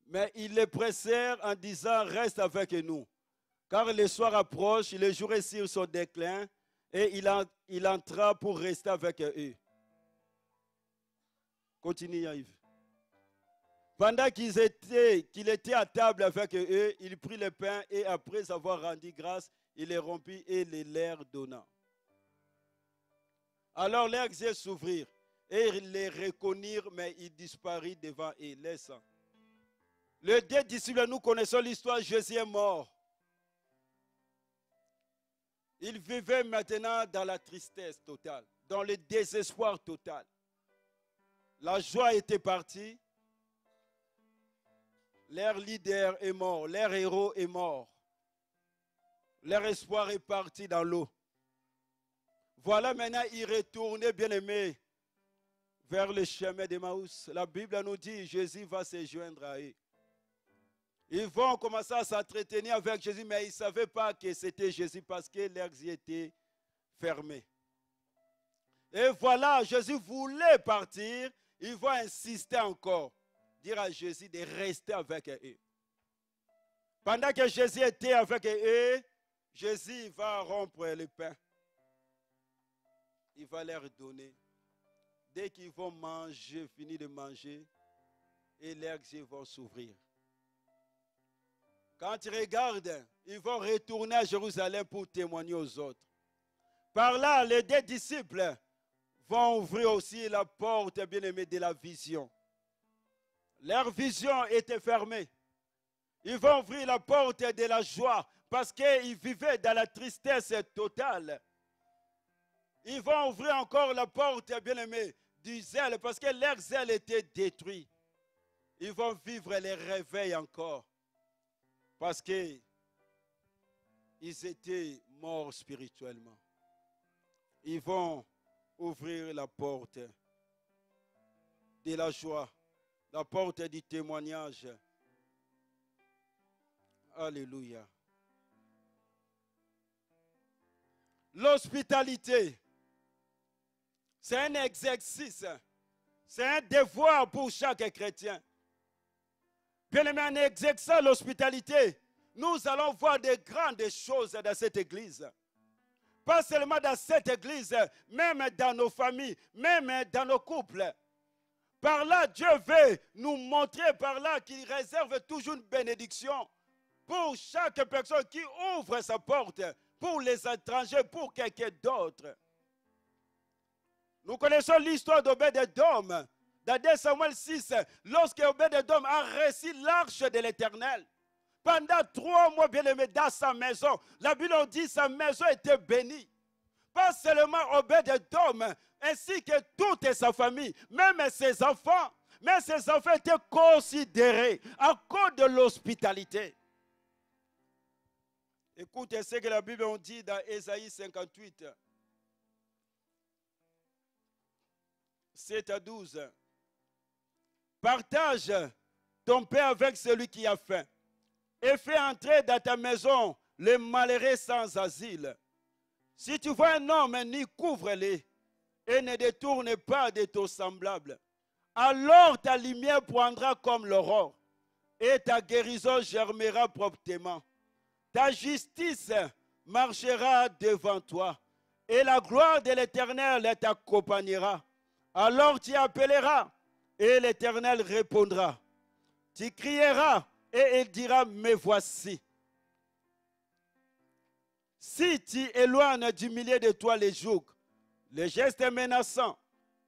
Mais ils les pressèrent en disant, reste avec nous. Car le soir approche, les jours est sur son déclin, et il entra pour rester avec eux. Continue, Yves. Pendant qu'il était à table avec eux, il prit le pain et après avoir rendu grâce, il les rompit et les leur donna. Alors leurs yeux s'ouvrirent et ils les reconnurent, mais ils disparurent devant eux, laissant. Les 2 disciples, nous connaissons l'histoire, Jésus est mort. Il vivait maintenant dans la tristesse totale, dans le désespoir total. La joie était partie. Leur leader est mort, leur héros est mort. Leur espoir est parti dans l'eau. Voilà maintenant, ils retournaient, bien-aimés, vers le chemin d'Emmaüs. La Bible nous dit, Jésus va se joindre à eux. Ils vont commencer à s'entretenir avec Jésus, mais ils ne savaient pas que c'était Jésus parce que leurs yeux étaient fermés. Et voilà, Jésus voulait partir. Ils vont insister encore, dire à Jésus de rester avec eux. Pendant que Jésus était avec eux, Jésus va rompre le pain. Il va leur donner. Dès qu'ils vont manger, finir de manger, et leurs yeux vont s'ouvrir. Quand ils regardent, ils vont retourner à Jérusalem pour témoigner aux autres. Par là, les 2 disciples vont ouvrir aussi la porte, bien-aimée, de la vision. Leur vision était fermée. Ils vont ouvrir la porte de la joie parce qu'ils vivaient dans la tristesse totale. Ils vont ouvrir encore la porte, bien-aimée, du zèle parce que leur zèle était détruit. Ils vont vivre les réveils encore. Parce qu'ils étaient morts spirituellement. Ils vont ouvrir la porte de la joie, la porte du témoignage. Alléluia. L'hospitalité, c'est un exercice, c'est un devoir pour chaque chrétien. Bien aimé, en exerçant l'hospitalité, nous allons voir de grandes choses dans cette église. Pas seulement dans cette église, même dans nos familles, même dans nos couples. Par là, Dieu veut nous montrer par là qu'il réserve toujours une bénédiction pour chaque personne qui ouvre sa porte, pour les étrangers, pour quelqu'un d'autre. Nous connaissons l'histoire d'Obed-Édom. Dans 2 Samuel 6, lorsque Obed-Édom a reçu l'arche de l'Éternel, pendant 3 mois, bien aimé, dans sa maison, la Bible dit que sa maison était bénie. Pas seulement Obed-Édom, ainsi que toute sa famille, même ses enfants. Mais ses enfants étaient considérés à cause de l'hospitalité. Écoutez ce que la Bible dit dans Ésaïe 58, 7 à 12. Partage ton pain avec celui qui a faim et fais entrer dans ta maison les malheureux sans asile. Si tu vois un homme, n'y couvre-les et ne détourne pas de ton semblable. Alors ta lumière prendra comme l'aurore et ta guérison germera promptement. Ta justice marchera devant toi et la gloire de l'Éternel t'accompagnera. Alors tu appelleras et l'Éternel répondra. Tu crieras et il dira, me voici. Si tu éloignes du milieu de toi les jougs, les gestes menaçants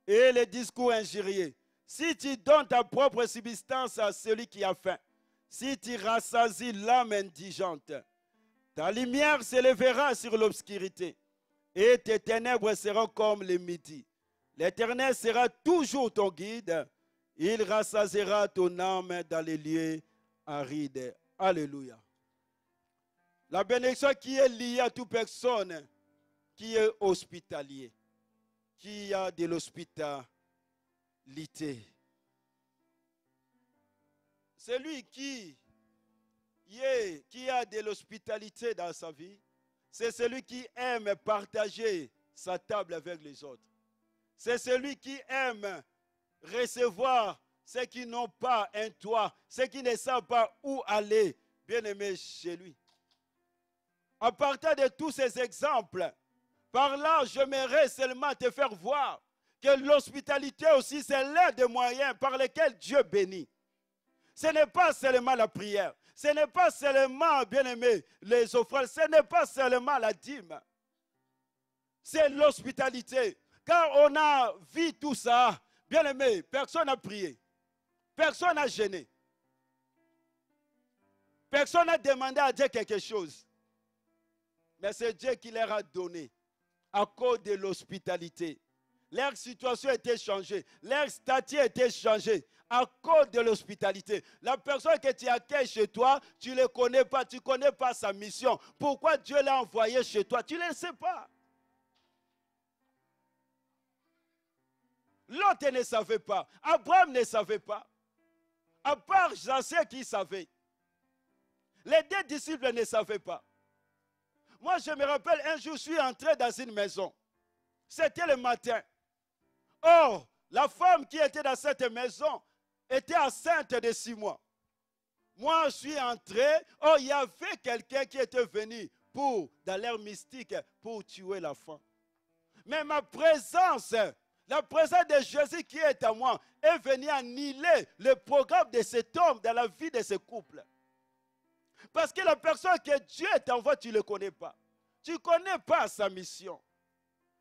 et les discours injurieux, si tu donnes ta propre subsistance à celui qui a faim, si tu rassasies l'âme indigente, ta lumière s'élèvera sur l'obscurité et tes ténèbres seront comme le midi. L'Éternel sera toujours ton guide. Il rassasiera ton âme dans les lieux arides. Alléluia. La bénédiction qui est liée à toute personne qui est hospitalier, qui a de l'hospitalité. Celui qui a de l'hospitalité dans sa vie, c'est celui qui aime partager sa table avec les autres. C'est celui qui aime recevoir ceux qui n'ont pas un toit, ceux qui ne savent pas où aller, bien aimé chez lui. À partir de tous ces exemples, par là, j'aimerais seulement te faire voir que l'hospitalité aussi, c'est l'un des moyens par lesquels Dieu bénit. Ce n'est pas seulement la prière, ce n'est pas seulement, bien aimé, les offrandes, ce n'est pas seulement la dîme. C'est l'hospitalité. Quand on a vu tout ça, bien aimé, personne n'a prié, personne n'a gêné, personne n'a demandé à Dieu quelque chose. Mais c'est Dieu qui leur a donné à cause de l'hospitalité. Leur situation était changée, leur statut était changé à cause de l'hospitalité. La personne que tu accueilles chez toi, tu ne le connais pas, tu ne connais pas sa mission. Pourquoi Dieu l'a envoyé chez toi? Tu ne le sais pas. Lot ne savait pas, Abraham ne savait pas. À part Jacques qui savait. Les 2 disciples ne savaient pas. Moi, je me rappelle, un jour, je suis entré dans une maison. C'était le matin. Or, la femme qui était dans cette maison était enceinte de 6 mois. Moi, je suis entré. Or, il y avait quelqu'un qui était venu dans l'air mystique, pour tuer la femme. Mais ma présence, la présence de Jésus qui est à moi, est venue annihiler le programme de cet homme dans la vie de ce couple. Parce que la personne que Dieu t'envoie, tu ne le connais pas. Tu ne connais pas sa mission.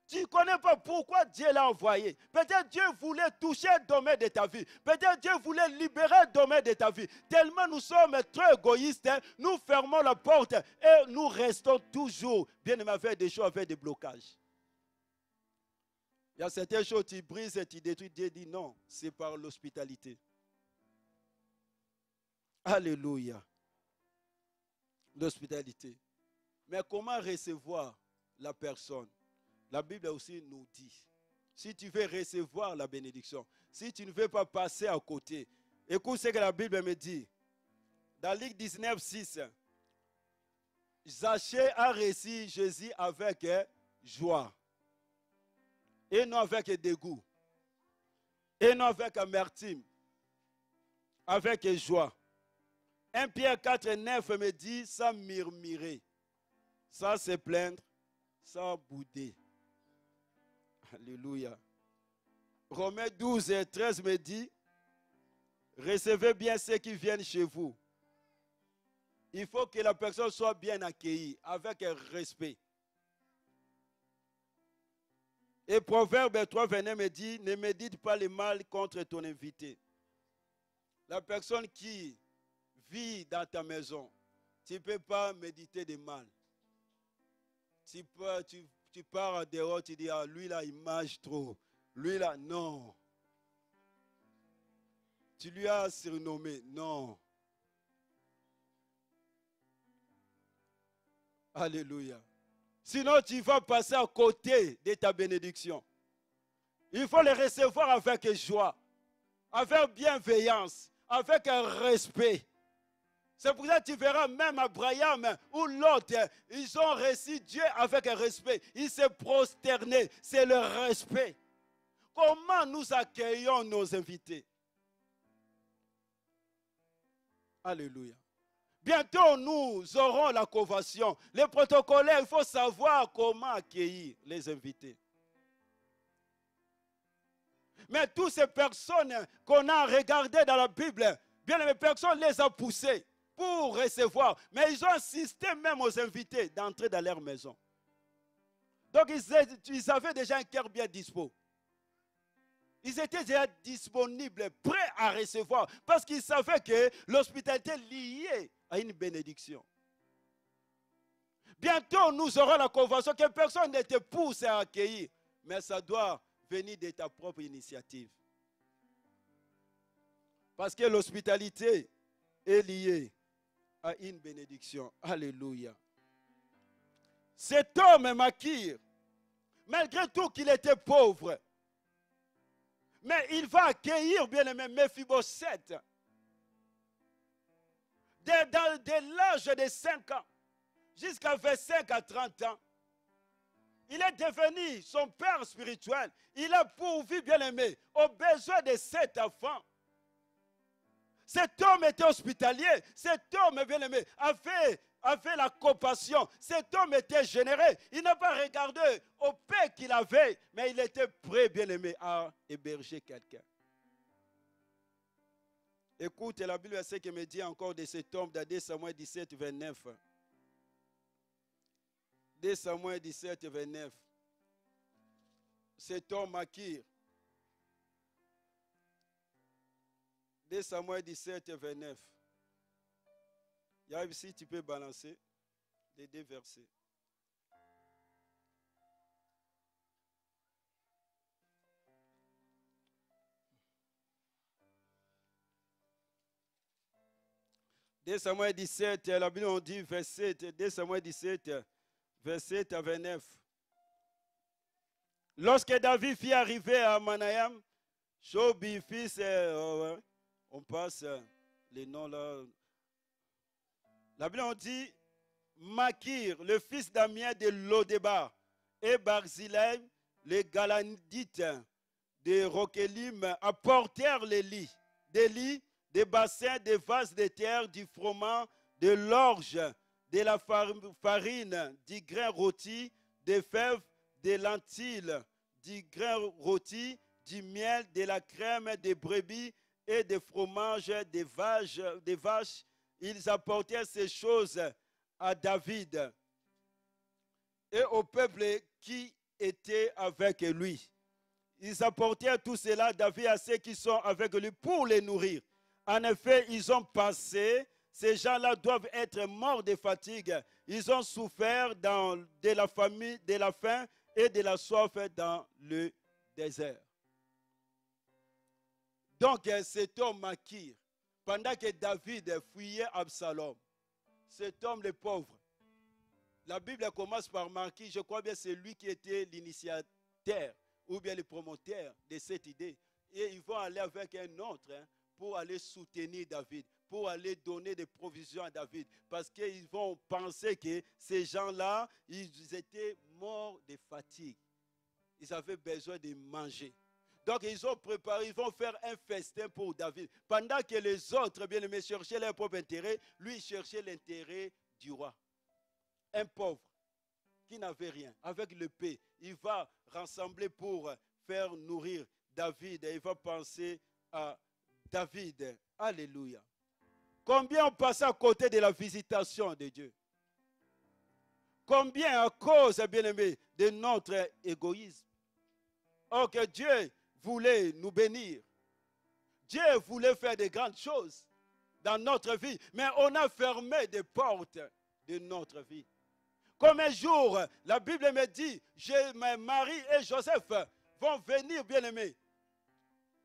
Tu ne connais pas pourquoi Dieu l'a envoyé. Peut-être Dieu voulait toucher un domaine de ta vie. Peut-être Dieu voulait libérer un domaine de ta vie. Tellement nous sommes trop égoïstes, nous fermons la porte et nous restons toujours, bien aimé, avec des choses, avec des blocages. Il y a certaines choses, tu brises et tu détruis. Dieu dit non, c'est par l'hospitalité. Alléluia. L'hospitalité. Mais comment recevoir la personne? La Bible aussi nous dit, si tu veux recevoir la bénédiction, si tu ne veux pas passer à côté, écoute ce que la Bible me dit. Dans Luc 19, 6, Zachée a reçu Jésus avec joie, et non avec dégoût, et non avec amertume, avec joie. 1 Pierre 4, 9 me dit, sans murmurer, sans se plaindre, sans bouder. Alléluia. Romains 12 et 13 me dit, recevez bien ceux qui viennent chez vous. Il faut que la personne soit bien accueillie, avec un respect. Et Proverbe 3, 29 me dit, ne médite pas le mal contre ton invité. La personne qui vit dans ta maison, tu ne peux pas méditer de mal. Tu pars dehors, tu dis, ah, lui là, il mange trop. Lui là, non. Tu lui as surnommé, non. Alléluia. Sinon, tu vas passer à côté de ta bénédiction. Il faut les recevoir avec joie, avec bienveillance, avec un respect. C'est pour ça que tu verras même Abraham ou l'autre, ils ont reçu Dieu avec un respect. Ils se prosternaient, c'est le respect. Comment nous accueillons nos invités? Alléluia. Bientôt, nous aurons la convention. Les protocolaires, il faut savoir comment accueillir les invités. Mais toutes ces personnes qu'on a regardées dans la Bible, bien aimé, personne les a poussées pour recevoir. Mais ils ont insisté même aux invités d'entrer dans leur maison. Donc, ils avaient déjà un cœur bien dispo. Ils étaient déjà disponibles, prêts à recevoir, parce qu'ils savaient que l'hospitalité est liée à une bénédiction. Bientôt, nous aurons la convention que personne ne te pousse à accueillir, mais ça doit venir de ta propre initiative. Parce que l'hospitalité est liée à une bénédiction. Alléluia. Cet homme, Makir, malgré tout qu'il était pauvre, mais il va accueillir, bien aimé, Mephibosheth. Dès l'âge de 5 ans, jusqu'à 25 à 30 ans, il est devenu son père spirituel. Il a pourvu, bien aimé, aux besoins de 7 enfants. Cet homme était hospitalier. Cet homme, bien aimé, avait la compassion. Cet homme était généreux. Il n'a pas regardé au paix qu'il avait, mais il était prêt, bien aimé, à héberger quelqu'un. Écoute, la Bible, c'est ce qui me dit encore de cet homme dans 2 Samuel 17, 29. 2 Samuel 17, 29. Cet homme Makir. 2 Samuel 17, 29. Il y a ici, tu peux balancer les 2 versets. Deux Samuel 17, la Bible on dit verset, 2 Samuel 17, verset 29. Lorsque David fit arriver à Manaïm, Shobi, fils, on passe les noms là. La Bible on dit Makir, le fils d'Amien de Lodébar, et Barzilai, les Galadites de Rokelim, apportèrent les lits, des bassins, des vases de terre, du froment, de l'orge, de la farine, du grain rôti, des fèves, des lentilles, du grain rôti, du miel, de la crème, des brebis et des fromages, des vaches. Ils apportèrent ces choses à David et au peuple qui était avec lui. Ils apportèrent tout cela à David, à ceux qui sont avec lui, pour les nourrir. En effet, ils ont passé, ces gens-là doivent être morts de fatigue. Ils ont souffert de la famine, de la faim et de la soif dans le désert. Donc, cet homme Makir, pendant que David fuyait Absalom, cet homme le pauvre, la Bible commence par marquer, je crois bien c'est lui qui était l'initiateur ou bien le promoteur de cette idée. Et ils vont aller avec un autre pour aller soutenir David, pour aller donner des provisions à David. Parce qu'ils vont penser que ces gens-là, ils étaient morts de fatigue. Ils avaient besoin de manger. Donc ils ont préparé, ils vont faire un festin pour David. Pendant que les autres, bien aimés, cherchaient leur propre intérêt, lui cherchait l'intérêt du roi. Un pauvre. qui n'avait rien, avec l'épée, il va rassembler pour faire nourrir David. Et il va penser à David. Alléluia. Combien ont passé à côté de la visitation de Dieu? Combien à cause, bien-aimés, de notre égoïsme? Oh, que Dieu voulait nous bénir. Dieu voulait faire de grandes choses dans notre vie, mais on a fermé des portes de notre vie. Comme un jour, la Bible me dit, Marie et Joseph vont venir, bien-aimés,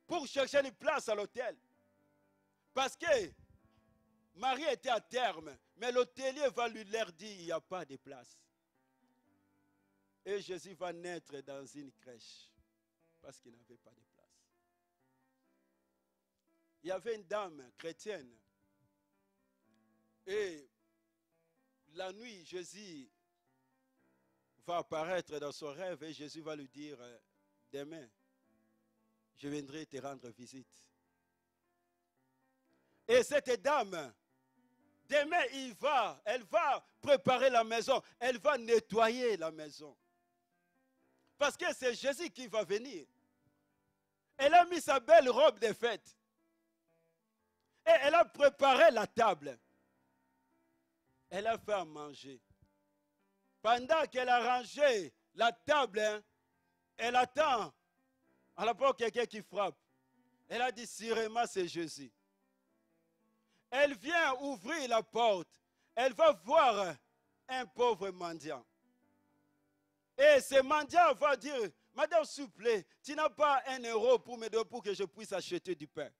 pour chercher une place à l'hôtel. Parce que Marie était à terme, mais l'hôtelier va lui leur dire, il n'y a pas de place. Et Jésus va naître dans une crèche, parce qu'il n'avait pas de place. Il y avait une dame chrétienne, et la nuit, Jésus va apparaître dans son rêve, et Jésus va lui dire, demain, je viendrai te rendre visite. Et cette dame, demain, elle va préparer la maison, elle va nettoyer la maison. Parce que c'est Jésus qui va venir. Elle a mis sa belle robe de fête. Et elle a préparé la table. Elle a fait à manger. Pendant qu'elle a rangé la table, elle attend à la porte quelqu'un qui frappe. Elle a dit, sûrement c'est Jésus. Elle vient ouvrir la porte. Elle va voir un pauvre mendiant. Et ce mendiant va dire, madame, s'il vous plaît, tu n'as pas 1 euro pour me donner pour que je puisse acheter du pain.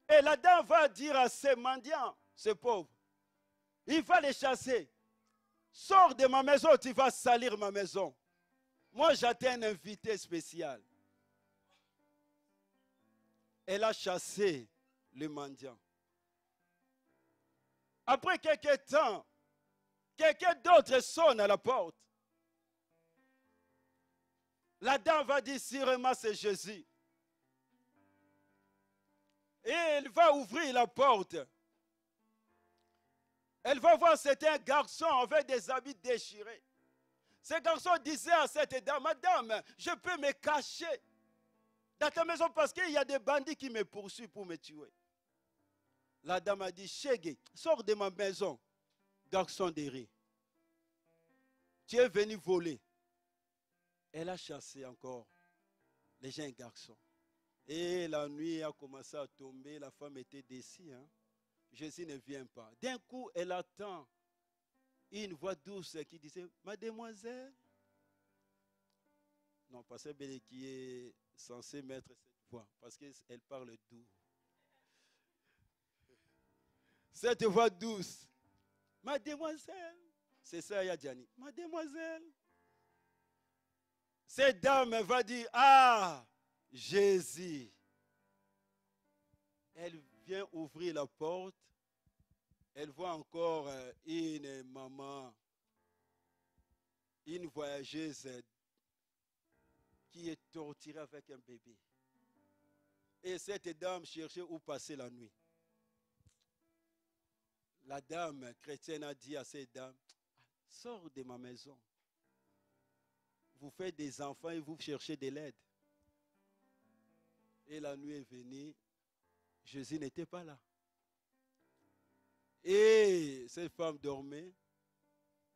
Et la dame va dire à ce mendiant, ce pauvre, il va les chasser. Sors de ma maison, tu vas salir ma maison. Moi, j'attends un invité spécial. Elle a chassé le mendiant. Après quelques temps, quelqu'un d'autre sonne à la porte. La dame va dire, sûrement c'est Jésus. Et elle va ouvrir la porte. Elle va voir c'était un garçon avec des habits déchirés. Ce garçon disait à cette dame, madame, je peux me cacher dans ta maison parce qu'il y a des bandits qui me poursuivent pour me tuer. La dame a dit, Chégué, sors de ma maison, garçon de riz. Tu es venu voler. Elle a chassé encore les jeunes garçons. Et la nuit a commencé à tomber, la femme était déçue. Jésus ne vient pas. D'un coup, elle attend une voix douce qui disait, mademoiselle. Non, Pasteur Béné qui est censé mettre cette voix, parce qu'elle parle doux. Cette voix douce, mademoiselle, c'est ça, Yadjani, mademoiselle. Cette dame va dire, ah, Jésus. Elle vient ouvrir la porte, elle voit encore une maman, une voyageuse qui est torturée avec un bébé. Et cette dame cherchait où passer la nuit. La dame chrétienne a dit à cette dame, sors de ma maison. Vous faites des enfants et vous cherchez de l'aide. Et la nuit est venue, Jésus n'était pas là. Et cette femme dormait.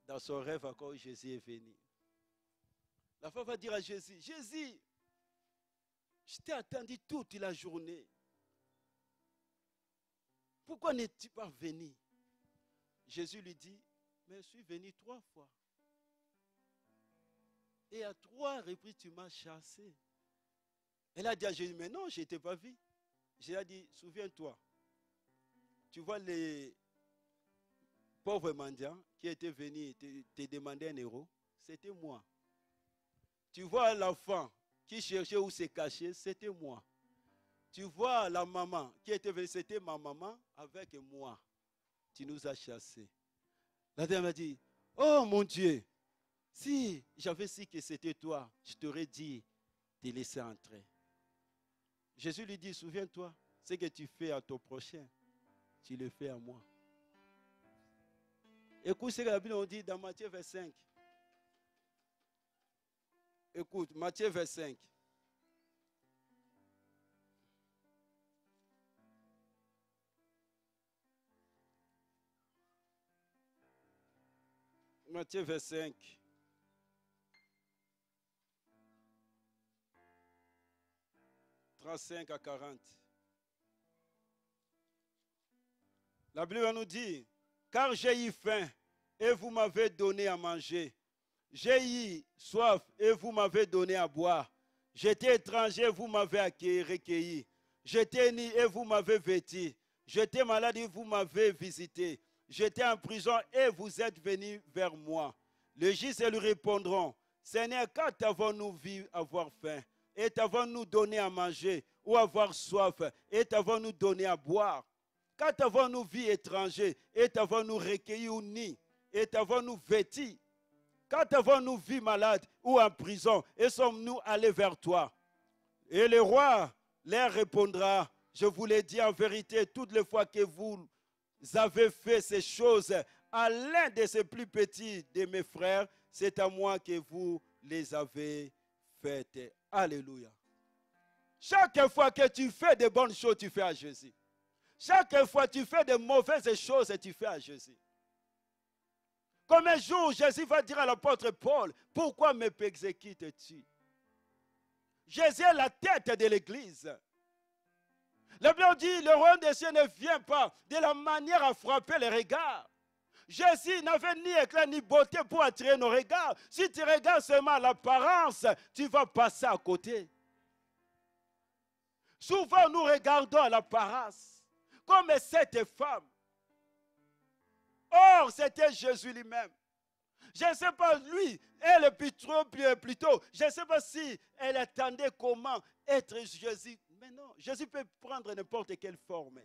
Dans son rêve encore, Jésus est venu. La femme va dire à Jésus, Jésus, je t'ai attendu toute la journée. Pourquoi n'es-tu pas venu? Jésus lui dit, mais je suis venu 3 fois. Et à 3 reprises, tu m'as chassé. Elle a dit à Jésus, mais non, je ne t'ai pas vu. Jésus a dit, souviens-toi, tu vois les pauvres mendiants qui étaient venus te demander 1 euro, c'était moi. Tu vois l'enfant qui cherchait où se cacher, c'était moi. Tu vois la maman qui était venue, c'était ma maman avec moi. Tu nous as chassés. La dame a dit, oh mon Dieu, si j'avais su que c'était toi, je t'aurais dit de laisser entrer. Jésus lui dit, souviens-toi, ce que tu fais à ton prochain, tu le fais à moi. Écoute ce que la Bible nous dit dans Matthieu 25. Écoute, Matthieu 25. Matthieu 25. « 35 à 40. La Bible nous dit, car j'ai eu faim et vous m'avez donné à manger. J'ai eu soif et vous m'avez donné à boire. J'étais étranger, vous m'avez recueilli. J'étais nu et vous m'avez vêtu. J'étais malade et vous m'avez visité. J'étais en prison et vous êtes venus vers moi. Les justes lui répondront, Seigneur, quand avons-nous vu avoir faim? Et t'avons-nous donné à manger ou avoir soif? Et t'avons-nous donné à boire? Quand avons-nous vu étranger? Et t'avons-nous recueilli ou ni? Et t'avons-nous vêtis? Quand avons-nous vu malade ou en prison? Et sommes-nous allés vers toi? Et le roi leur répondra, je vous l'ai dit en vérité, toutes les fois que vous avez fait ces choses à l'un de ces plus petits de mes frères, c'est à moi que vous les avez faites. Alléluia. Chaque fois que tu fais de bonnes choses, tu fais à Jésus. Chaque fois que tu fais de mauvaises choses, tu fais à Jésus. Comme un jour, Jésus va dire à l'apôtre Paul, pourquoi me persécutes-tu? Jésus est la tête de l'Église. La Bible dit, le royaume des cieux ne vient pas de la manière à frapper les regards. Jésus n'avait ni éclat ni beauté pour attirer nos regards. Si tu regardes seulement l'apparence, tu vas passer à côté. Souvent, nous regardons l'apparence, comme cette femme. Or, c'était Jésus lui-même. Je ne sais pas, lui, elle plutôt, je ne sais pas si elle attendait comment être Jésus. Mais non, Jésus peut prendre n'importe quelle forme.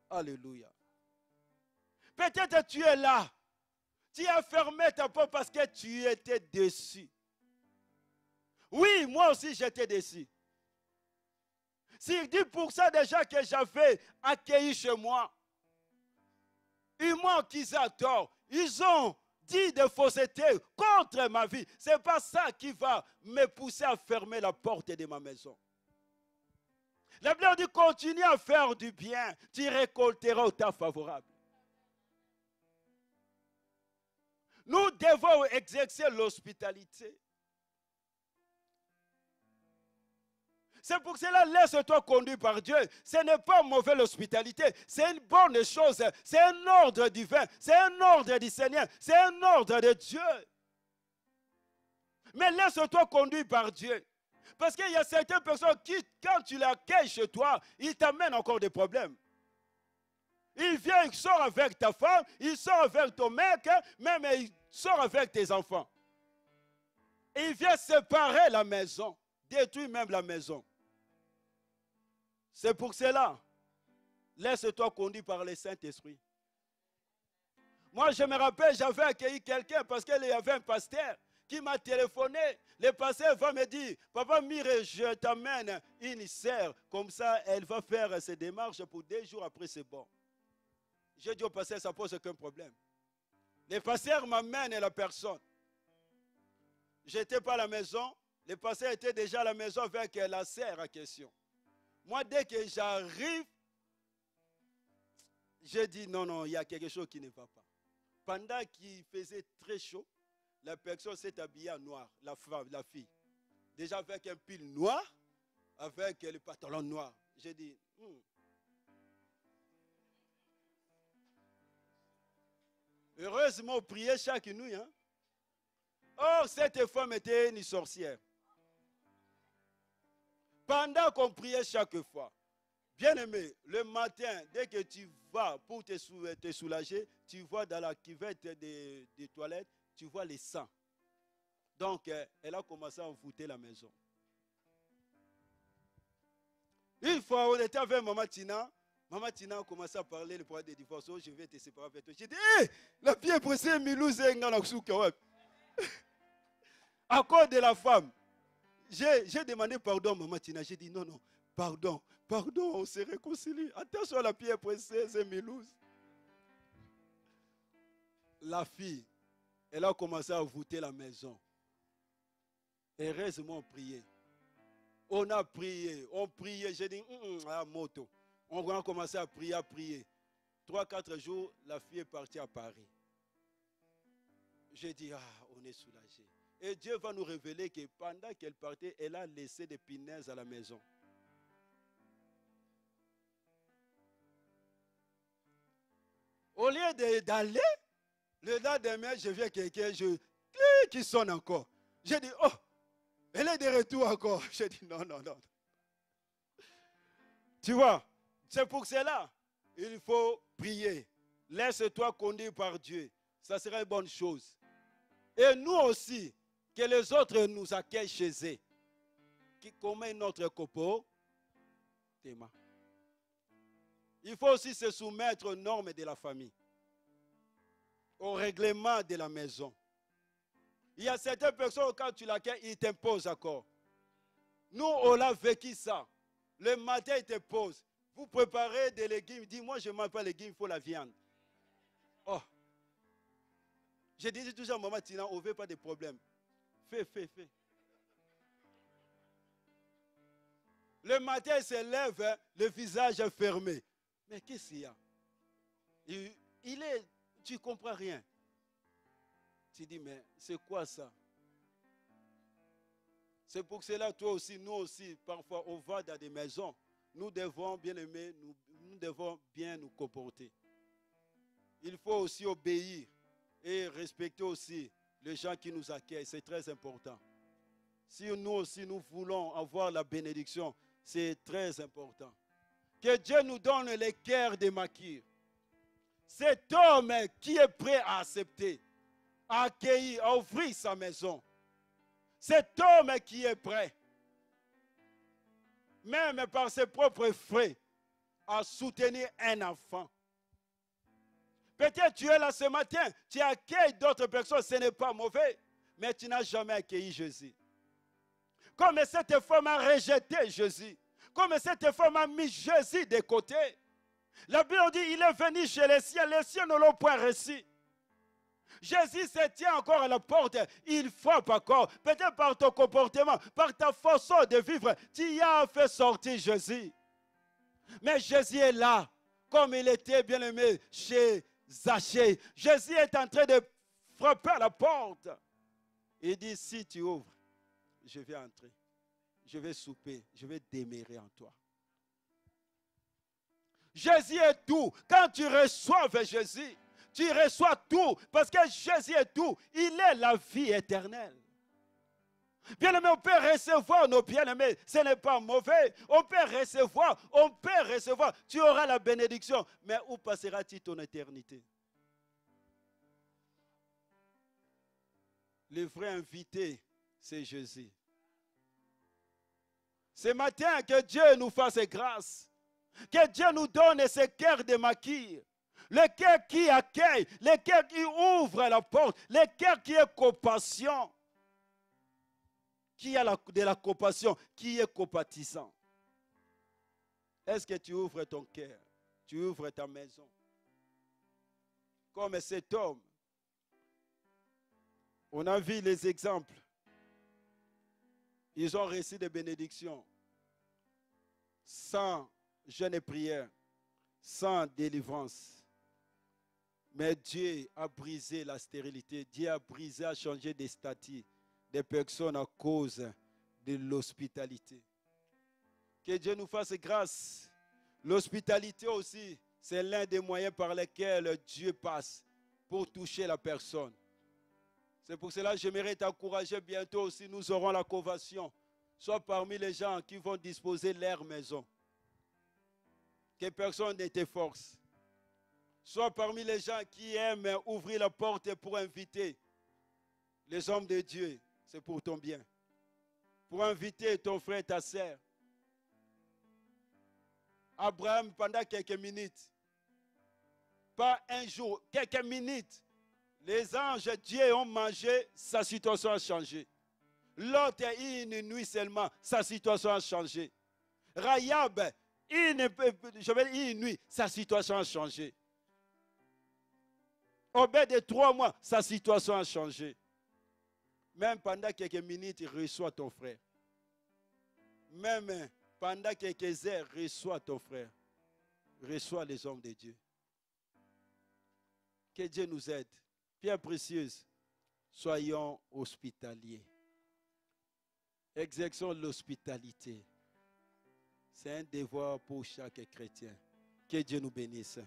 Alléluia. Peut-être tu es là. Tu as fermé ta porte parce que tu étais déçu. Oui, moi aussi j'étais déçu. Si 10% des gens que j'avais accueillis chez moi, ils m'ont accusé à tort. Ils ont dit de fausseté contre ma vie. Ce n'est pas ça qui va me pousser à fermer la porte de ma maison. La Bible dit continue à faire du bien, tu récolteras au temps favorable. Nous devons exercer l'hospitalité. C'est pour cela, laisse-toi conduire par Dieu. Ce n'est pas mauvaise l'hospitalité, c'est une bonne chose. C'est un ordre divin, c'est un ordre du Seigneur, c'est un ordre de Dieu. Mais laisse-toi conduire par Dieu. Parce qu'il y a certaines personnes qui, quand tu l'accueilles chez toi, ils t'amènent encore des problèmes. Il vient, il sort avec ta femme, il sort avec ton mec, même il sort avec tes enfants. Il vient séparer la maison, détruire même la maison. C'est pour cela, laisse-toi conduire par le Saint-Esprit. Moi, je me rappelle, j'avais accueilli quelqu'un parce qu'il y avait un pasteur qui m'a téléphoné. Le pasteur va me dire, papa Mire, je t'amène une sœur. Comme ça, elle va faire ses démarches pour 2 jours après, c'est bon. J'ai dit au pasteur, ça ne pose aucun problème. Le pasteur m'amène la personne. Je n'étais pas à la maison. Le pasteur était déjà à la maison avec la sœur en question. Moi, dès que j'arrive, je dis non, il y a quelque chose qui ne va pas. Pendant qu'il faisait très chaud, la personne s'est habillée en noir, la fille. Déjà avec un pull noir, avec le pantalon noir. J'ai dit, heureusement, on priait chaque nuit. Hein? Or, cette femme était une sorcière. Pendant qu'on priait chaque fois, bien aimé, le matin, dès que tu vas pour te soulager, tu vois dans la cuvette des toilettes, tu vois les sangs. Donc, elle a commencé à envoûter la maison. Une fois, on était avec Maman Tina. Maman Tina a commencé à parler le problème des divorces. Oh, je vais te séparer avec toi. J'ai dit, hé, la pied pressée, Milouz et Nganaksouka. À cause de la femme. J'ai demandé pardon, Maman Tina. J'ai dit, non, pardon, on se réconcilie. Attention à la pierre pressée, c'est Milouz. la fille, elle a commencé à voûter la maison. Heureusement, on priait. On a prié, on priait. J'ai dit, moto. On a commencé à prier, à prier. 3-4 jours, la fille est partie à Paris. J'ai dit, on est soulagé. Et Dieu va nous révéler que pendant qu'elle partait, elle a laissé des punaises à la maison. Au lieu d'aller, le lendemain, je viens quelqu'un qui sonne encore. J'ai dit, oh, elle est de retour encore. J'ai dit, non. Tu vois, c'est pour cela, il faut prier. Laisse-toi conduire par Dieu. Ça sera une bonne chose. Et nous aussi, que les autres nous accueillent chez eux. Comment est notre comportement? Il faut aussi se soumettre aux normes de la famille, au règlement de la maison. Il y a certaines personnes, quand tu l'accueilles, ils t'imposent encore. Nous, on a vécu ça. Le matin, ils te posent. Vous préparez des légumes. Dis, moi, je ne mange pas les légumes, il faut la viande. Oh. Je disais toujours à maman, Tina, on ne veut pas de problème. Fais. Le matin, il se lève, le visage est fermé. Mais qu'est-ce qu'il y a? Tu ne comprends rien. Tu dis, mais c'est quoi ça? C'est pour cela, toi aussi, nous aussi, parfois, on va dans des maisons. Nous devons, bien aimer, nous devons bien nous comporter. Il faut aussi obéir et respecter aussi les gens qui nous accueillent. C'est très important. Si nous aussi, nous voulons avoir la bénédiction, c'est très important. Que Dieu nous donne les cœurs de Makir. Cet homme qui est prêt à accepter, à accueillir, à ouvrir sa maison. Cet homme qui est prêt, même par ses propres frais, à soutenir un enfant. Peut-être tu es là ce matin, tu accueilles d'autres personnes, ce n'est pas mauvais, mais tu n'as jamais accueilli Jésus. Comme cette femme a rejeté Jésus, comme cette femme a mis Jésus de côté. La Bible dit, il est venu chez les siens ne l'ont point reçu. Jésus se tient encore à la porte, il frappe encore. Peut-être par ton comportement, par ta façon de vivre, tu y as fait sortir Jésus. Mais Jésus est là, comme il était bien aimé chez Zachée. Jésus est en train de frapper à la porte. Il dit, si tu ouvres, je vais entrer, je vais souper, je vais demeurer en toi. Jésus est tout. Quand tu reçois Jésus, tu reçois tout. Parce que Jésus est tout. Il est la vie éternelle. Bien-aimé, on peut recevoir nos bien-aimés. Ce n'est pas mauvais. On peut recevoir. Tu auras la bénédiction. Mais où passeras-tu ton éternité? Le vrai invité, c'est Jésus. Ce matin, que Dieu nous fasse grâce. Que Dieu nous donne ce cœur de Makir. Le cœur qui accueille, le cœur qui ouvre la porte, le cœur qui est compassion. Qui a de la compassion, qui est compatissant. Est-ce que tu ouvres ton cœur? Tu ouvres ta maison? Comme cet homme. On a vu les exemples. Ils ont reçu des bénédictions. Sans jeûne et prière, sans délivrance. Mais Dieu a brisé la stérilité. Dieu a brisé, a changé des statuts des personnes à cause de l'hospitalité. Que Dieu nous fasse grâce. L'hospitalité aussi, c'est l'un des moyens par lesquels Dieu passe pour toucher la personne. C'est pour cela que j'aimerais t'encourager bientôt aussi. Nous aurons la convention. Soit parmi les gens qui vont disposer leur maison. Que personne ne te force. Soit parmi les gens qui aiment ouvrir la porte pour inviter les hommes de Dieu. C'est pour ton bien. Pour inviter ton frère et ta sœur. Abraham, pendant quelques minutes, pas un jour, quelques minutes, les anges de Dieu ont mangé, sa situation a changé. L'autre, une nuit seulement, sa situation a changé. Rahab, une nuit, sa situation a changé. Au bout de 3 mois, sa situation a changé. Même pendant quelques minutes, il reçoit ton frère. Même pendant quelques heures, reçoit ton frère. Reçoit les hommes de Dieu. Que Dieu nous aide. Pierre précieuse, soyons hospitaliers. Exerçons l'hospitalité. C'est un devoir pour chaque chrétien. Que Dieu nous bénisse.